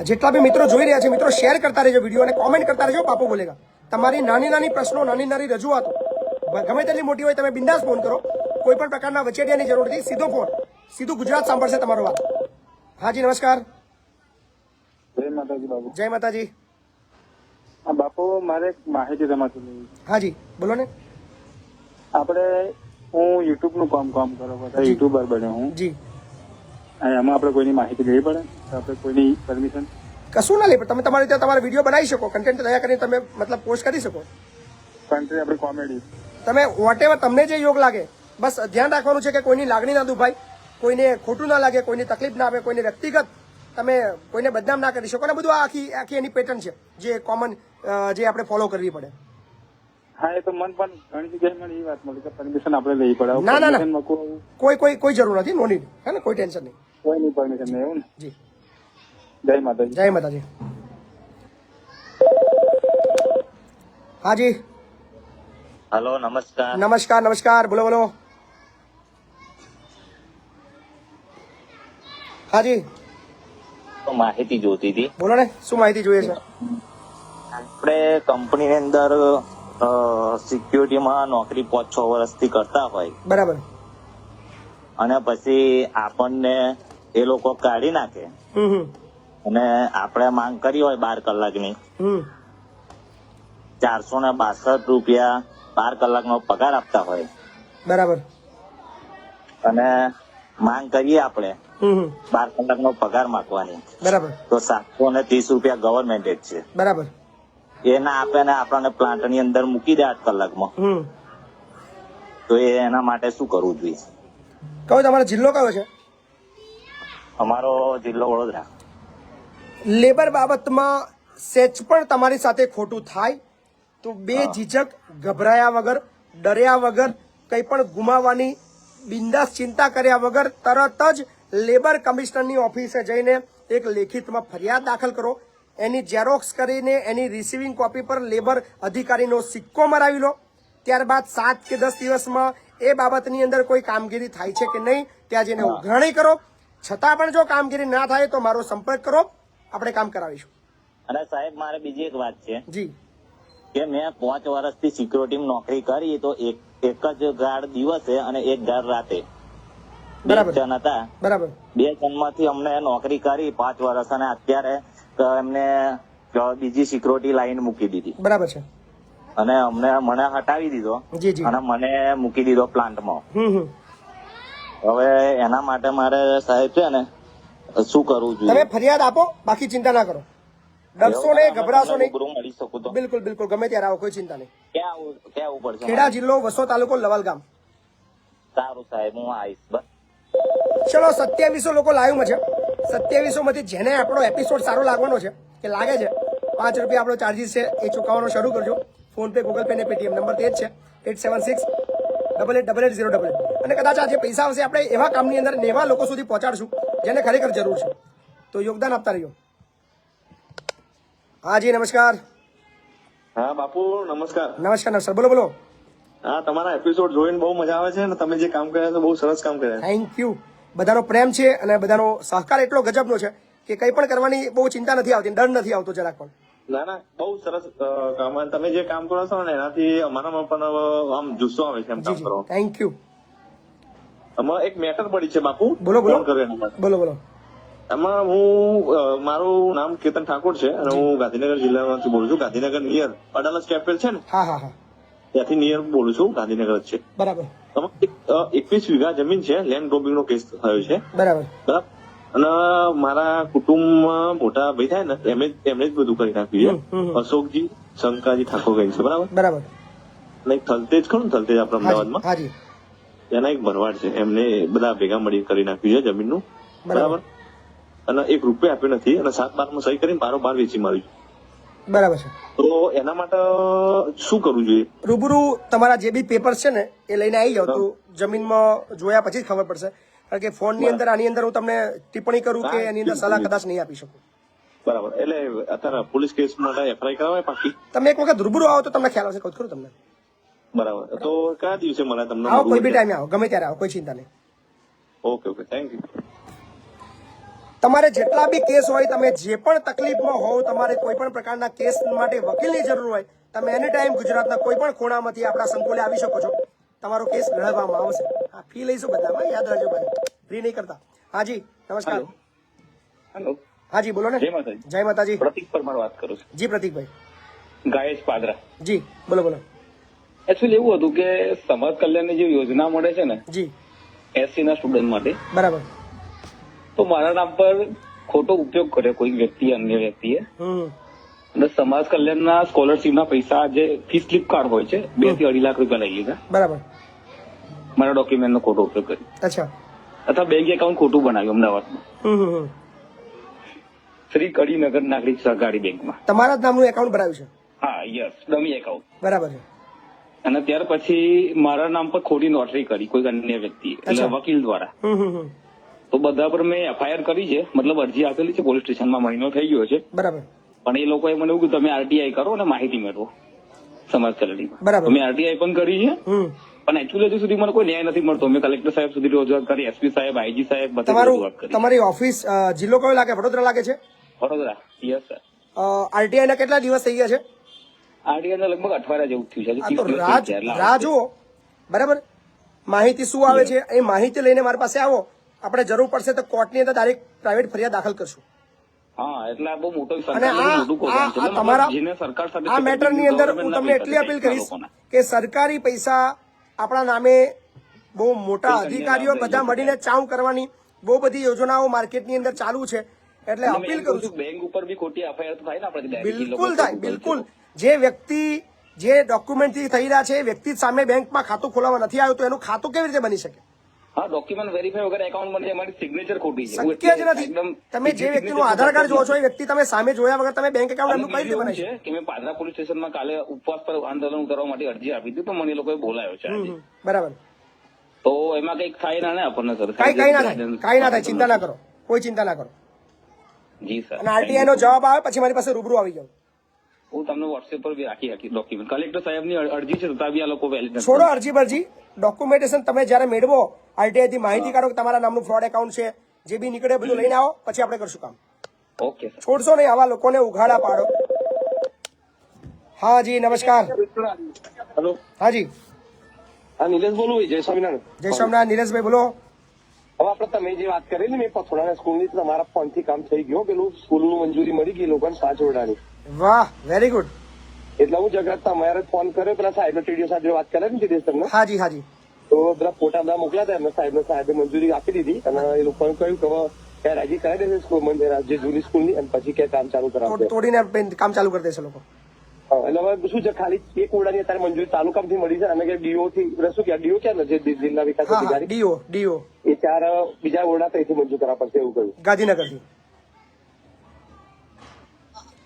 જેટલા બી મિત્રો જોઈ રહ્યા છે, મિત્રો શેર કરતા રહેજો વિડીયો અને કોમેન્ટ કરતા રહેજો. બાપુ બોલેગા. તમારી નાની નાની પ્રશ્નો, નાની નાની રજૂઆતો ગમે તેટલી મોટી હોય, તમે બિંદાસ ફોન કરો. કોઈ પણ પ્રકારના વચેટિયાની જરૂર નથી. સીધો ફોન, સીધું ગુજરાત સાંભળશે તમારો વાત. હાજી નમસ્કાર. જય માતાજી બાપુ. જય માતાજી. હા બાપુ, મારે એક માહિતી તમારી લેવી. હાજી બોલો ને. આપણે હું યુટ્યુબ નું કામ કરો, બધા યુટ્યુબર બન્યો હું. જી. એમાં આપણે કોઈની માહિતી લેવી પડે? આપણે કોઈની પરમિશન? કશું ના લે, પણ તમે તમારી ત્યાં તમારા વિડીયો બનાવી શકો, કન્ટેન્ટ તૈયાર કરીને તમે મતલબ પોસ્ટ કરી શકો. કન્ટેન્ટ આપણે કોમેડી, તમે વોટેવર તમને જે યોગ લાગે. બસ ધ્યાન રાખવાનું છે કે કોઈની લાગણી ના દુભાય, કોઈને ખોટું ના લાગે, કોઈને તકલીફ ના આવે, કોઈને વ્યક્તિગત તમે કોઈને બદનામ ના કરી શકો ને. બધું આખી એની પેટર્ન છે જે કોમન જે આપણે ફોલો કરવી પડે. હા, એ તો મન પણ ઘણી જગ્યાએ મને એ વાત મળી કે પરમિશન આપણે લેવી પડે. ના કોઈ જરૂર નથી. No need. હે ને? કોઈ ટેન્શન નહીં. કોઈની પરમિશન નહીં, એવું ને? જી. જય માતાજી. જય માતાજી. હાજી હલો, નમસ્કાર. નમસ્કાર નમસ્કાર, બોલો બોલો. હાજી, માહિતી જોતી હતી. બોલો ને, શું માહિતી જોઈએ છે? આપણે કંપનીની અંદર સિક્યુરિટીમાં નોકરી 5-6 વર્ષથી કરતા હોય, બરાબર, અને પછી આપણને એ લોકો કાઢી નાખે અને આપણે માંગ કરી હોય 12 કલાકની, 462 રૂપિયા 12 કલાકનો પગાર આપતા હોય, બરાબર, અને માંગ કરીએ આપણે 12 કલાકનો પગાર માંગવાની, બરાબર, તો 730 રૂપિયા ગવર્મેન્ટ જ છે, બરાબર, એ ના આપે ને આપણને પ્લાન્ટ ની અંદર મૂકી દે 8 કલાકમાં, તો એના માટે શું કરવું જોઈએ? કયો તમારો જિલ્લો કયો છે? અમારો જિલ્લો વડોદરા. લેબર બાબતમાં સેચ પણ તમારી સાથે ખોટું થાય તો બે ઝીઝક, ગભરાયા વગર, ડર્યા વગર, કંઈ પણ ગુમાવવાની બિંદાસ ચિંતા કર્યા વગર તરત જ લેબર કમિશનરની ઓફિસે જઈને એક લેખિતમાં ફરિયાદ દાખલ કરો. એની ઝેરોક્સ કરીને એની રિસીવિંગ કોપી પર લેબર અધિકારીનો સિક્કો મરાવી લો. ત્યારબાદ 7 કે 10 દિવસમાં એ બાબતની અંદર કોઈ કામગીરી થાય છે કે નહીં ત્યાં જઈને ઉઘરાણી કરો. છતાં પણ જો કામગીરી ના થાય તો મારો સંપર્ક કરો, આપણે કામ કરાવીશું. અને સાહેબ, મારે બીજી એક વાત છે જી, કે મેં 5 વર્ષથી સિક્યુરિટી નોકરી કરી, તો એક જ ગાર્ડ દિવસે અને એક ગાર્ડ રાતે, બરાબર, 2 જણ હતા, બરાબર, 2 જણમાંથી અમને નોકરી કરી 5 વર્ષ, અને અત્યારે એમને બીજી સિક્યુરિટી લાઈન મૂકી દીધી, બરાબર છે, અને મને હટાવી દીધો અને મને મૂકી દીધો પ્લાન્ટમાં. હવે એના માટે મારે સાહેબ છે ને શું કરવું જોઈએ? તમે ફરિયાદ આપો, બાકી ચિંતા ના કરો, ડરશો નહીં, ગભરાશો નહીં. મળી શકું તો બિલકુલ બિલકુલ, ગમે ત્યારે આવો, કોઈ ચિંતા નહીં. ક્યાં આવવું પડશે? ખેડા જિલ્લો, વસો તાલુકો, લવાલ ગામ. સારું સાહેબ, હું આવીશ. બસ. ચલો, 2700 લોકો લાઈવમાં છે. 2700 માંથી જેને આપણો એપિસોડ સારો લાગવાનો છે કે લાગે છે, 5 રૂપિયા આપણો ચાર્જીસ છે એ ચૂકવવાનો શરૂ કરજો. ફોન પે, ગૂગલ પે ને પેટીએમ નંબર તે જ છે 876-8888-088. અને કદાચ આ જે પૈસા આવશે આપણે એવા કામની અંદર ને એવા લોકો સુધી પહોંચાડશું જેને ખરેખર જરૂર છે, તો યોગદાન આપતા રહ્યો. હા જી, નમસ્કાર. હા બાપુ, નમસ્કાર. નમસ્કાર નમસ્કાર, બોલો બોલો. હા, તમારા એપિસોડ જોઈને બહુ મજા આવે છે અને તમે જે કામ કર્યા છે બહુ સરસ કામ કર્યા. Thank you. બધાનો પ્રેમ છે અને બધાનો સહકાર એટલો ગજબનો છે કે કંઈ પણ કરવાની બહુ ચિંતા નથી આવતી, ડર નથી આવતો જરાક પણ. ના ના, બહુ સરસ કામ. તમે જે કામ કરો છો ને એનાથી અમારામાં પણ આમ જુસ્સો આવે છે એમ કામ કરો. Thank you. આમાં એક મેટર પડી છે બાપુ. બોલો બોલો. બોલો બોલો. એમાં મારું નામ કેતન ઠાકોર છે અને હું ગાંધીનગર જિલ્લામાંથી બોલું છું. ગાંધીનગર નિયર અડાલજ કેપિટલ છે ને, હા હા હા, ત્યાંથી નિયર બોલું છું. ગાંધીનગર જ છે. બરાબર. 21 વીઘા જમીન છે, લેન્ડ ગ્રોબિંગ નો કેસ થયો છે. બરાબર. અને મારા કુટુંબમાં મોટા ભાઈ થાય ને એમણે જ બધું કરી નાખ્યું છે. અશોકજી શંકાજી ઠાકોર કહે છે. બરાબર બરાબર. અને એક થલતેજ ખરું, થલતેજ આપણા અમદાવાદમાં, એના એક ભરવાડ છે, એમને બધા ભેગા મળી કરી નાખ્યું છે જમીનનું. બરાબર. અને 1 રૂપિયા આપ્યો નથી અને 7/12 સહી કરીને બારોબાર વેચી માર્યું. બરાબર છે. તો એના માટે શું કરવું જોઈએ? રૂબરૂ તમારા જે બી પેપર છે ને એ લઈને આવી જાવ, તો જમીનમાં જોયા પછી જ ખબર પડશે. કારણ કે ફોન ની અંદર આની અંદર હું તમને ટિપ્પણી કરું કે એની અંદર સલાહ કદાચ નહીં આપી શકું. બરાબર. એટલે અત્યારે પોલીસ કેસ માટે એફઆઈઆર કરાવાય પાકી? તમે એક વખત રૂબરૂ આવો તો તમને ખ્યાલ આવશે, કહું ખરું તમને. બરાબર. તો કયા દિવસે મળે તમને? આવો, કોઈ બી ટાઈમે આવો, ગમે ત્યારે આવો, કોઈ ચિંતા નહીં. Okay okay, thank you. તમારે જેટલા બી કેસ હોય, તમે જે પણ તકલીફમાં હોવ, તમારે કોઈ પણ પ્રકારના કેસ માટે વકીલની જરૂર હોય, તમે એની ટાઈમ ગુજરાતના કોઈ પણ ખૂણામાંથી આપણા સંકુલે આવી શકો છો. તમારો કેસ લડવામાં આવશે. હા, ફી લઈશું બધામાં, યાદ રાખજો ભાઈ, ફ્રી નહીં કરતા. હાજી, નમસ્કાર. હેલો. હાજી, બોલો ને. જય માતાજી. જય માતાજી. પ્રતિક પરમાર વાત કરું છું. જી પ્રતિકભાઈ. ગાયેશ પાદરા. જી, બોલો બોલો. એકચ્યુઅલી એવું હતું કે સમાજ કલ્યાણની જે યોજના મળે છે ને, જી, SC ના સ્ટુડન્ટ માટે, બરાબર, તો મારા નામ પર ખોટો ઉપયોગ કર્યો કોઈ વ્યક્તિએ, અન્ય વ્યક્તિએ, અને સમાજ કલ્યાણના સ્કોલરશીપના પૈસા જે ફી સ્લીપ કાર્ડ હોય છે 2 થી 2.5 લાખ રૂપિયા લઈ લીધા. બરાબર. મારા ડોક્યુમેન્ટનો ખોટો ઉપયોગ કર્યો. અચ્છા. અથવા બેંક એકાઉન્ટ ખોટું બનાવ્યું અમદાવાદમાં, શ્રી કડીનગર નાગરિક સહકારી બેંકમાં. તમારા જ નામનું એકાઉન્ટ બનાવ્યું છે? હા, યસ, ડમી એકાઉન્ટ. બરાબર છે. અને ત્યાર પછી મારા નામ પર ખોટી નોટરી કરી કોઈ અન્ય વ્યક્તિ, એટલે વકીલ દ્વારા. તો બધા પર મેં એફઆઈઆર કરી છે, મતલબ અરજી આપેલી છે પોલીસ સ્ટેશનમાં, મહિનો થઈ ગયો છે. બરાબર. પણ એ લોકોએ મને એવું કે તમે RTI કરો અને માહિતી મેળવો. સમાજ કલ્યાણમાં. બરાબર. અમે આરટીઆઈ પણ કરી છે, પણ એકચ્યુઅલી હજુ સુધી મને કોઈ ન્યાય નથી મળતો. અમે કલેક્ટર સાહેબ સુધી રજૂઆત કરી, એસપી સાહેબ, આઈજી સાહેબ બધે રજૂઆત કરી. તમારી ઓફિસ જિલ્લો કયો લાગે? વડોદરા લાગે છે? વડોદરા. Yes sir. આરટીઆઈ ના કેટલા દિવસ થઈ ગયા છે? આરટીઆઈ ના લગભગ અઠવાડિયા જેવું થયું છે. હજુ 30 દિવસ રાહ થઈ ગયા. જુઓ. બરાબર. માહિતી શું આવે છે એ માહિતી લઈને મારી પાસે આવો. આપણે જરૂર પડશે તો કોર્ટની અંદર ડાયરેક્ટ પ્રાઇવેટ ફરિયાદ દાખલ કરશું. હા, એટલે આ બહુ મોટો અને મોટું કૌભાંડ છે. તમારા જેને સરકાર સાથે આ મેટરની અંદર હું તમને એટલી અપીલ કરીશ કે સરકારી પૈસા આપણા નામે બહુ મોટા અધિકારીઓ બધા મળીને ચાઉ કરવાની બહુ બધી યોજનાઓ માર્કેટની અંદર ચાલુ છે. એટલે અપીલ કરું છું, બેંક ઉપર બી ખોટી એફઆઈઆર થાય ને આપણે. બિલકુલ થાય, બિલકુલ. જે વ્યક્તિ જે ડોક્યુમેન્ટથી થઈ રહ્યા છે એ વ્યક્તિ સામે બેંકમાં ખાતું ખોલાવવા નથી આવ્યું તો એનું ખાતું કેવી રીતે બની શકે? હા, ડોક્યુમેન્ટ વેરીફાઈ વગર એકાઉન્ટ બને, અમારી સિગ્નેચર ખોટી છે. શક્ય જ નથી. તમે જે વ્યક્તિનું આધાર કાર્ડ જોવો છો એ વ્યક્તિ તમે સામે જોયા વગર તમે બેંક એકાઉન્ટ એમનું કઈ રીતે બનાવી છે કે મેં પાદરા પોલીસ સ્ટેશનમાં કાલે ઉપવાસ પર આંદોલન કરવા માટે અરજી આપી હતી, તો મને એ લોકોએ બોલાયો છે આજે. બરાબર. તો એમાં કઈક થાય ના ને આપણને સર? કઈ ના થાય, ચિંતા ના કરો, કોઈ ચિંતા ના કરો. જી સર. અને આરટીઆઈ નો જવાબ આવે પછી મારી પાસે રૂબરૂ આવી જાવ. હું તમને વોટ્સએપ પર બી રાખી ડોક્યુમેન્ટ. કલેક્ટર સાહેબની અરજી છે, તો બી આ લોકો વેલિડ છોડો અરજી બરજી. ડોક્યુમેન્ટેશન તમે જયારે મેળવો, આરટીઆઈ થી માહિતી કાઢો કે તમારા નામનું ફ્રોડ એકાઉન્ટ છે, જે બી નીકળે બધું લઈને આવો, પછી આપણે કરશું કામ. ઓકે. છોડશો નહીં, આવા લોકોને ઉઘાડા પાડો. હા જી, નમસ્કાર. હેલો. હા જી. હા, નિલેશ બોલું. જય સ્વામિનારાયણ. જય સ્વામિનારાયણ. નિલેશભાઈ બોલો. હવે આપણે તમે જે વાત કરેલી ને પથોડાના સ્કૂલની, તમારા ફોન થી કામ થઈ ગયો. પેલું સ્કૂલનું મંજૂરી મળી ગઈ લોકોને 5 ઓરડાની. વાહ, વેરી ગુડ. એટલે હું જગતતા મારે ફોન કર્યો, પેલા સાહેબ ટીડીઓ સાથે વાત કરે ને જીતેશ તમને. હાજી હાજી. તો પેલા ફોટા બધા મોકલ્યા હતા એમને સાહેબે મંજૂરી આપી દીધી અને એ લોકોને કહ્યું કે હવે રાજી કરાવી દેશે સ્કૂલ જે જૂની સ્કૂલની, અને પછી ક્યાં કામ ચાલુ કરાવશે. તોડીને કામ ચાલુ કરી દેશે લોકો. એટલે હવે શું છે, ખાલી 1 ઓરડાની અત્યારે મંજૂરી તાલુકામાંથી મળી છે અને કે ડીઓ થી શું કે ડીઓ ક્યાં જે જિલ્લા વિકાસ અધિકારી ડીઓ એ 4 બીજા ઓરડા ત્યાંથી મંજૂર કરવા પડશે એવું કહ્યું ગાંધીનગરથી.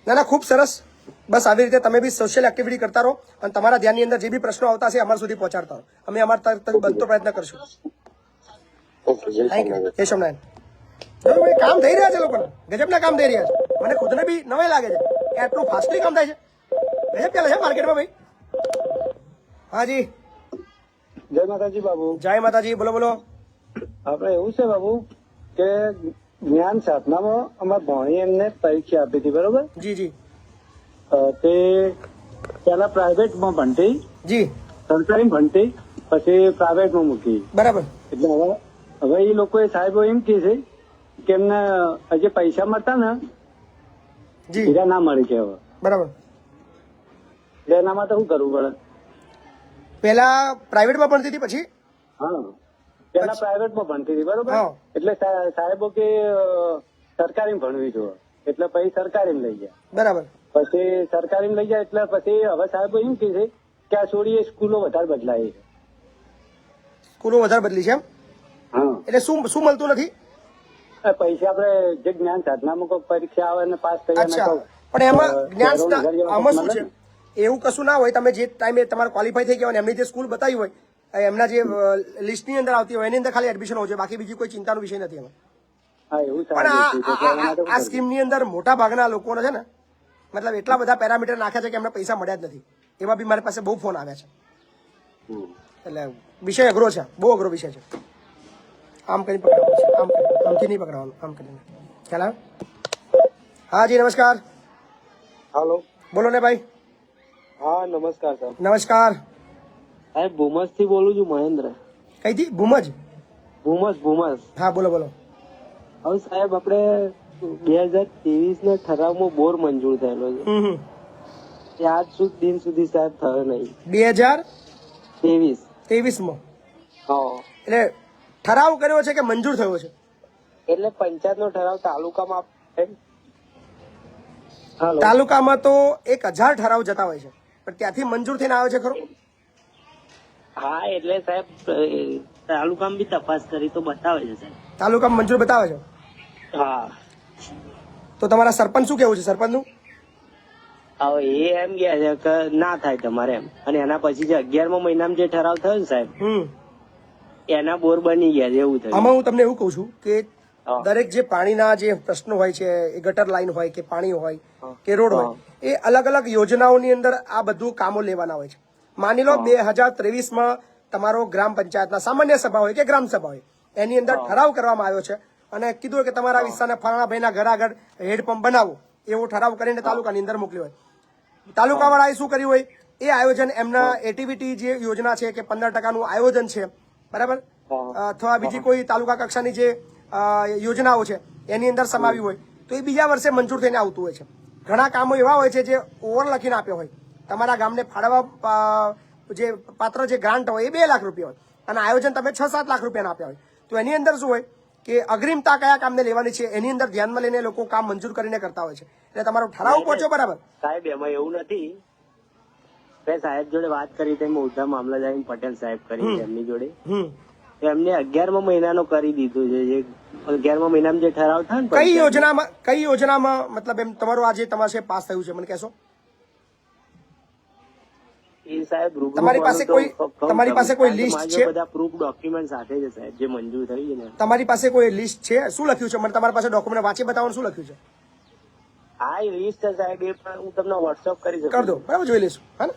ના, ખૂબ સરસ. બસ આવી રીતે તમે બી સોશિયલ એક્ટિવિટી કરતા રહો અને તમારા ધ્યાનની અંદર જે બી પ્રશ્નો આવતા છે અમારા સુધી પહોંચાડતા રહો. અમે અમારા તરફ બનતો પ્રયત્ન કરશું. Thank you. જય સ્વામિનારાયણ. કામ થઈ રહ્યા છે લોકોને, ગજબના કામ થઈ રહ્યા છે. મને ખુદને બી નવાઈ લાગે છે કે આટલું ફાસ્ટલી કામ થાય છે. ગજબ ચાલે છે માર્કેટમાં ભાઈ. હા જી. જય માતાજી બાબુ. જય માતાજી. બોલો બોલો. આપડે એવું છે બાબુ કે જ્ઞાન સાધનામાં અમારા ભણી એમને પરીક્ષા આપી હતી, બરોબર? જી જી. તે પેલા પ્રાઇવેટમાં ભણતી, જી, સરકારી ભણતી, પછી પ્રાઇવેટમાં મૂકી. બરાબર. એટલે હવે એ લોકોએ સાહેબો એમ કે છે કે એમને જે પૈસા મળતા ને બીજા ના મળી કે હવે. બરાબર. એટલે એના માટે શું કરવું પડે? પેલા પ્રાઇવેટમાં ભણતી હતી, પછી હા પેલા પ્રાઇવેટમાં ભણતી હતી, બરોબર? એટલે સાહેબો કે સરકારી ભણવી જોઈએ, એટલે પછી સરકારી લઈ ગયા. બરાબર. પછી સરકારી લઈ ગયા એટલે પછી હવે સાહેબો એમ કે છે કે આ છોડીએ સ્કૂલો વધારે બદલાય છે. સ્કૂલો વધારે બદલી છે એમ? હા. એટલે શું શું મળતું નથી? પૈસા આપણે જે જ્ઞાન સાધનામાં કોઈ પરીક્ષા આવે ને પાસ કરી. પણ એમાં જ્ઞાન આમાં શું છે, એવું કશું ના હોય. તમે જે ટાઈમે તમારે ક્વોલિફાય થઈ ગયા હોય એમની જે સ્કૂલ બતાવી હોય, એમના જે લિસ્ટની અંદર આવતી હોય એની અંદર ખાલી એડમિશન હોય છે, બાકી બીજી કોઈ ચિંતાનો વિષય નથી એમાં. પણ આ સ્કીમની અંદર મોટા ભાગના લોકોને છે ને, મતલબ એટલા બધા પેરામીટર નાખ્યા છે કે એમને પૈસા મળ્યા જ નથી. એવા બી મારી પાસે બહુ ફોન આવ્યા છે. એટલે વિષય અઘરો છે, બહુ અઘરો વિષય છે. આમ કરી પકડવાનું છે, આમથી નહીં પકડવાનું, આમ કરીને. ખ્યાલ આવે? હા જી, નમસ્કાર. હાલો, બોલો ને ભાઈ. હા નમસ્કાર સર. નમસ્કાર સાહેબ, ભૂમસ થી બોલું છું, મહેન્દ્ર. કઈથી? ભૂમજ? ભૂમસ. હા બોલો બોલો. હવે સાહેબ આપણે 2023 ના ઠરાવમાં બોર મંજૂર થયેલો છે, આજ દિન સુધી સાહેબ થયો નહીં. 2023 હા. એટલે ઠરાવ કર્યો છે કે મંજૂર થયો છે? એટલે પંચાયત નો ઠરાવ તાલુકામાં, તાલુકામાં તો 1000 ઠરાવ જતા હોય છે, પણ ત્યાંથી મંજૂર થઈને આવે છે ખરો? હા, એટલે સાહેબ તાલુકામાં બી તપાસ કરી તો બતાવે છે સાહેબ. તાલુકામાં મંજૂર બતાવે છે? હા. તો તમારા સરપંચ શું કેવું છે? સરપંચ નું હવે એ એમ કે છે કે ના થાય તમારે એમ, અને એના પછી જે 11મા મહિનામાં જે ઠરાવ થયો ને સાહેબ, એના બોર બની ગયા છે એવું થયું. આમાં હું તમને એવું કઉ છું કે દરેક જે પાણીના જે પ્રશ્નો હોય છે, એ ગટર લાઈન હોય કે પાણી હોય કે રોડ હોય, એ અલગ અલગ યોજનાઓની અંદર આ બધું કામો લેવાના હોય છે. માની લો 2023માં તમારો ગ્રામ પંચાયતના સામાન્ય સભા હોય કે ગ્રામ સભા હોય, એની અંદર ઠરાવ કરવામાં આવ્યો છે અને કીધું કે તમારા વિસ્તારના ફલાણા ભાઈના ઘર આગળ હેડપંપ બનાવો, એવો ઠરાવ કરીને તાલુકાની અંદર મોકલ્યો હોય. તાલુકાવાળાએ શું કર્યું હોય, એ આયોજન એમના એટીવીટી જે યોજના છે કે 15% આયોજન છે, બરાબર, અથવા બીજી કોઈ તાલુકા કક્ષાની જે યોજનાઓ છે એની અંદર સમાવી હોય તો એ બીજા વર્ષે મંજૂર થઈને આવતું હોય છે. ઘણા કામો એવા હોય છે જે ઓવર લખીને આપ્યો હોય, તમારા ગામને ફાળવવા જે પાત્ર જે ગ્રાન્ટ હોય એ 2 લાખ રૂપિયા હોય અને આયોજન તમે 6-7 લાખ રૂપિયાના આપ્યા હોય, તો એની અંદર શું હોય કે અગ્રિમતા કયા કામને લેવાની છે એની અંદર ધ્યાનમાં લઈને લોકો કામ મંજૂર કરીને કરતા હોય છે. એટલે તમારો ઠરાવ પહોંચ્યો, બરાબર સાહેબ? એમાં એવું નથી કે સાહેબ જોડે વાત કરી તેમ મોટા મામલતદાર પટેલ સાહેબ કરી એમની જોડે, એમને 11મા મહિનાનો કરી દીધું છે. જે 11મા મહિનામાં જે ઠરાવ થાય ને, કઈ યોજનામાં મતલબ એમ તમારું આજે તમારે પાસ થયું છે, મને કહેશો? એ સાહેબ તમારી પાસે કોઈ લિસ્ટ છે? બધા પ્રૂફ ડોક્યુમેન્ટ સાથે છે સાહેબ, જે મંજૂર થઈ છે ને. તમારી પાસે કોઈ લિસ્ટ છે? શું લખ્યું છે? મને તમારી પાસે ડોક્યુમેન્ટ વાંચી બતાવો, શું લખ્યું છે? હા, એ લિસ્ટ છે સાહેબ, એ પણ હું તમને વોટ્સઅપ કરી શકું. કરી દો, બરાબર, જોઈ લઈશું. હા ને,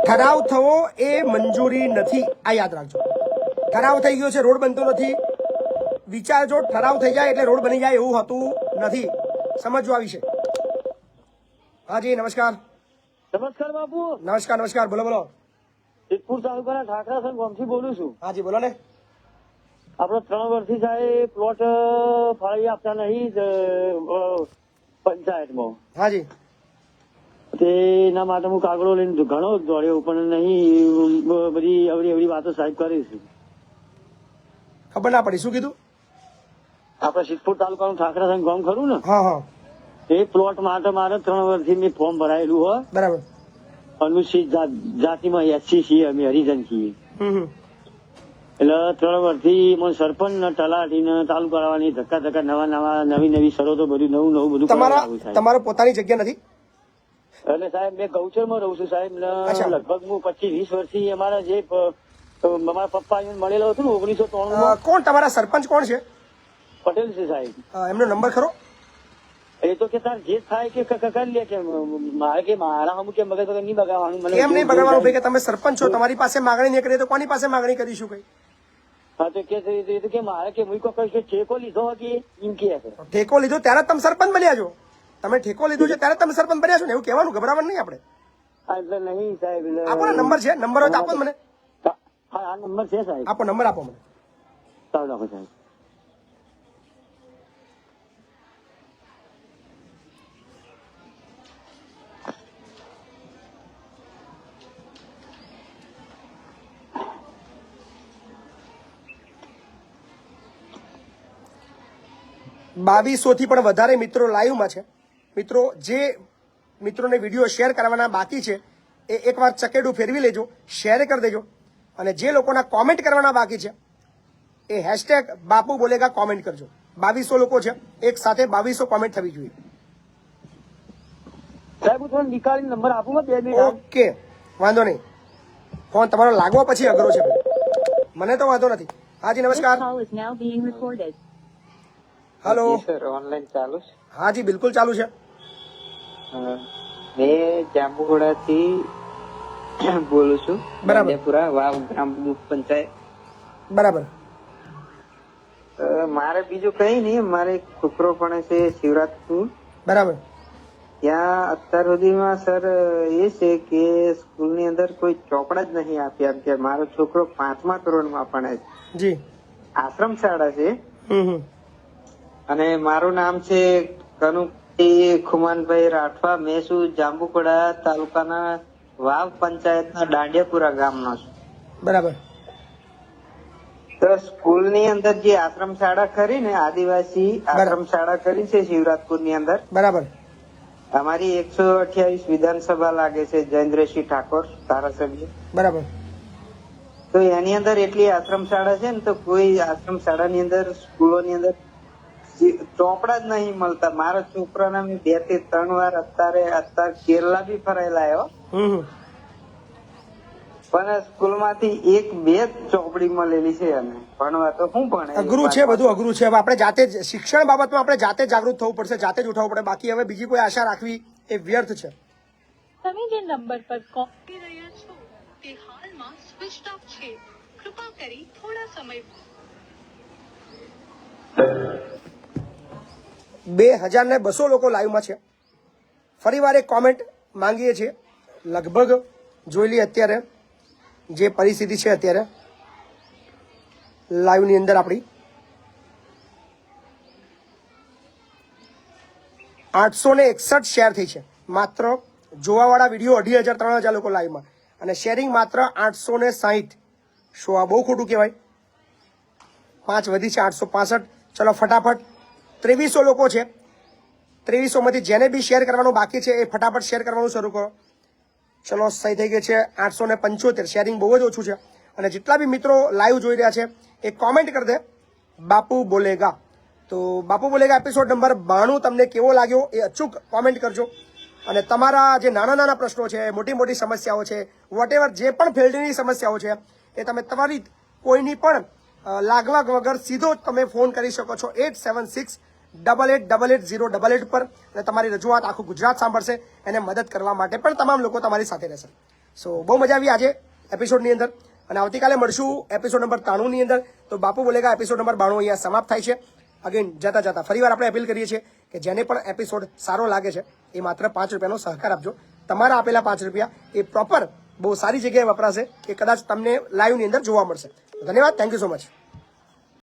ઠરાવ થવો એ મંજૂરી નથી, આ યાદ રાખજો. ઠરાવ થઈ ગયો છે, રોડ બનતો નથી. વિચારજો, ઠરાવ થઈ જાય એટલે રોડ બની જાય એવું હોતું નથી. સમજવા વિશે. હાજી, નમસ્કાર. નમસ્કાર બાપુ. નમસ્કાર. બોલો બોલો. જેતપુર તાલુકાના ઠાકરાસન ગામથી બોલું છું. હાજી, બોલો ને. આપડે 3 વર્ષથી સાહેબ પ્લોટ ફાળવી આપતા નહીં પંચાયતમાં. હાજી. તેના માટે હું કાગળો લઈને ઘણો દોડ્યો, પણ નહીં બધી અવળી વાતો સાહેબ કરીશું. ખબર ના પડી, શું કીધું? આપડે સિદ્ધપુર તાલુકાનું ઠાકરાસન ગામ ખરું ને? હા. એ પ્લોટ માટે મારે 3 વર્ષથી મેં ફોર્મ ભરાયેલું હોય. બરાબર. અનુસૂચિત જાતિમાં SC છીએ અમે, હરિજન છીએ. એટલે 3 વર્ષથી મને સરપંચ ને તલાટી ને તાલુકા વાળાની ધક્કા નવી શરતો બધું નવું બધું. તમારો પોતાની જગ્યા નથી? એટલે સાહેબ મેં ગૌચરમાં રહું છું સાહેબ. લગભગ હું 25-20 વર્ષથી અમારા જે મારા પપ્પા મળેલો હતો ને 1993. કોણ તમારા સરપંચ કોણ છે? પટેલ છે સાહેબ. એમનો નંબર ખરો? એ તો કે તાર જે થાય કે કરી લે, કે મારા હમ કે મગજ નહીં બગાડવાનું. મને એમ નહીં બગાડવાનું ભાઈ, કે તમે સરપંચ છો, તમારી પાસે માગણી નહીં કરીએ તો કોની પાસે માગણી કરીશું કઈ? હા, તો કે મારે કે હું કોઈ ઠેકો લીધો કે એમ કે ઠેકો લીધો ત્યારે તમે સરપંચ બન્યા છો. તમે ઠેકો લીધો છે ત્યારે તમે સરપંચ બન્યા છો ને, એવું કહેવાનું, ગભરાવાનું નહીં આપણે. એટલે નહીં સાહેબ. આપો ને નંબર છે, નંબર હોય તો આપો મને. હા, આ નંબર છે સાહેબ. આપો નંબર, આપો મને. સારું, આપો સાહેબ. બાવીસોથી પણ વધારે મિત્રો લાઈવમાં છે. મિત્રો, જે મિત્રોને વિડીયો શેર કરવાના બાકી છે એ એકવાર ચકેડું ફેરવી લેજો, શેર કરી દેજો. અને જે લોકોના કોમેન્ટ કરવાના બાકી છે એ હેશટેગ બાપુ બોલેગા કોમેન્ટ કરજો. 2200 લોકો છે, એક સાથે 2200 કોમેન્ટ થવી જોઈએ. સાહેબ હું તમને નીકાળીને નંબર આપું? ઓકે, વાંધો નહીં. ફોન તમારો લાગવા પછી અઘરો છે, મને તો વાંધો નથી. હાજી, નમસ્કાર. હેલો. ઓનલાઈન ચાલુ છે? હાજી, બિલકુલ ચાલુ છે. મેં જાંબુઘોડા થી બોલું છું. બરાબર. વાવ ગ્રામ પંચાયત. બરાબર. મારે બીજું કઈ નહીં, મારે એક છોકરો પણ છે શિવરાજપુર. બરાબર. ત્યાં અત્યાર સુધીમાં સર એ છે કે સ્કૂલ ની અંદર કોઈ ચોપડા જ નહીં આપ્યા. કે મારો છોકરો 5મા ધોરણમાં ભણે છે. જી. આશ્રમ શાળા છે. અને મારું નામ છે કનુપતિ ખુમાનભાઈ રાઠવા. મેસુ જાંબુકડા તાલુકાના વાવ પંચાયતના દાંડિયાપુરા ગામનો છું. બરાબર. તો સ્કૂલ ની અંદર જે આશ્રમ શાળા ખરી ને, આદિવાસી આશ્રમ શાળા કરી છે શિવરાજપુર ની અંદર. બરાબર. અમારી 128 વિધાનસભા લાગે છે, જયેન્દ્રસિંહ ઠાકોર ધારાસભ્ય. બરાબર. તો એની અંદર એટલી આશ્રમ શાળા છે ને, તો કોઈ આશ્રમ શાળા ની અંદર સ્કૂલો ની અંદર ચોપડા જ નહીં મળતા. મારા છોકરાને મેં 2 થી 3 વાર અત્યારે કેરલા બી ફરાયેલા આવ્યો. પણ સ્કૂલમાંથી એક બે જ ચોપડી મળેલી છે અને ભણવા તો શું ભણે? અઘરું છે, બધું અઘરું છે. હવે આપણે જાતે જ શિક્ષણ બાબતમાં આપણે જાતે જાગૃત થવું પડશે, જાતે જ ઉઠાવવું પડે. બાકી હવે બીજી કોઈ આશા રાખવી એ વ્યર્થ છે. તમે જે નંબર પર કોલ કરી રહ્યા છો તે હાલમાં સ્વિચ ઓફ છે. કૃપા કરી થોડા સમય 2200 લોકો લાઈવમાં છે. ફરીવાર એક કોમેન્ટ માંગીએ છીએ. લગભગ જોઈ લઈએ અત્યારે જે પરિસ્થિતિ છે અત્યારે લાઈવની અંદર આપણી 861 શેર થઈ છે. માત્ર જોવાવાળા વિડીયો 2500-3000 લોકો લાઈવમાં અને શેરિંગ માત્ર 860. શું આ બહુ ખોટું કહેવાય? 5 વધી છે 865. ચલો ફટાફટ 2300 લોકો છે. 2300 માંથી જેને બી શેર કરવાનું બાકી છે એ ફટાફટ શેર કરવાનું શરૂ કરો. ચલો સહી થઈ ગઈ છે 875. શેરિંગ બહુ જ ઓછું છે. અને જેટલા બી મિત્રો લાઈવ જોઈ રહ્યા છે એ કોમેન્ટ કરી દે બાપુ બોલેગા. તો બાપુ બોલેગા એપિસોડ નંબર 92 તમને કેવો લાગ્યો એ અચૂક કોમેન્ટ કરજો. અને તમારા જે નાના નાના પ્રશ્નો છે, મોટી મોટી સમસ્યાઓ છે, વોટેવર જે પણ ફિલ્ડની સમસ્યાઓ છે એ તમે તમારી કોઈની પણ લાગવા વગર સીધો જ તમે ફોન કરી શકો છો 876-8888-088 પર. અને તમારી રજૂઆત આખું ગુજરાત સાંભળશે. એને મદદ કરવા માટે પણ તમામ લોકો તમારી સાથે રહેશે. સો બહુ મજા આવી આજે એપિસોડની અંદર. અને આવતીકાલે મળશું એપિસોડ નંબર 93 ની અંદર. તો બાપુ બોલેગા એપિસોડ નંબર 92 અહીંયા સમાપ્ત થાય છે. અગેન જતા ફરીવાર આપણે અપીલ કરીએ છીએ કે જેને પણ એપિસોડ સારો લાગે છે એ માત્ર 5 રૂપિયાનો સહકાર આપજો. તમારા આપેલા 5 રૂપિયા એ પ્રોપર બહુ સારી જગ્યાએ વપરાશે કે કદાચ તમને લાઈવની અંદર જોવા મળશે. ધન્યવાદ. Thank you so much.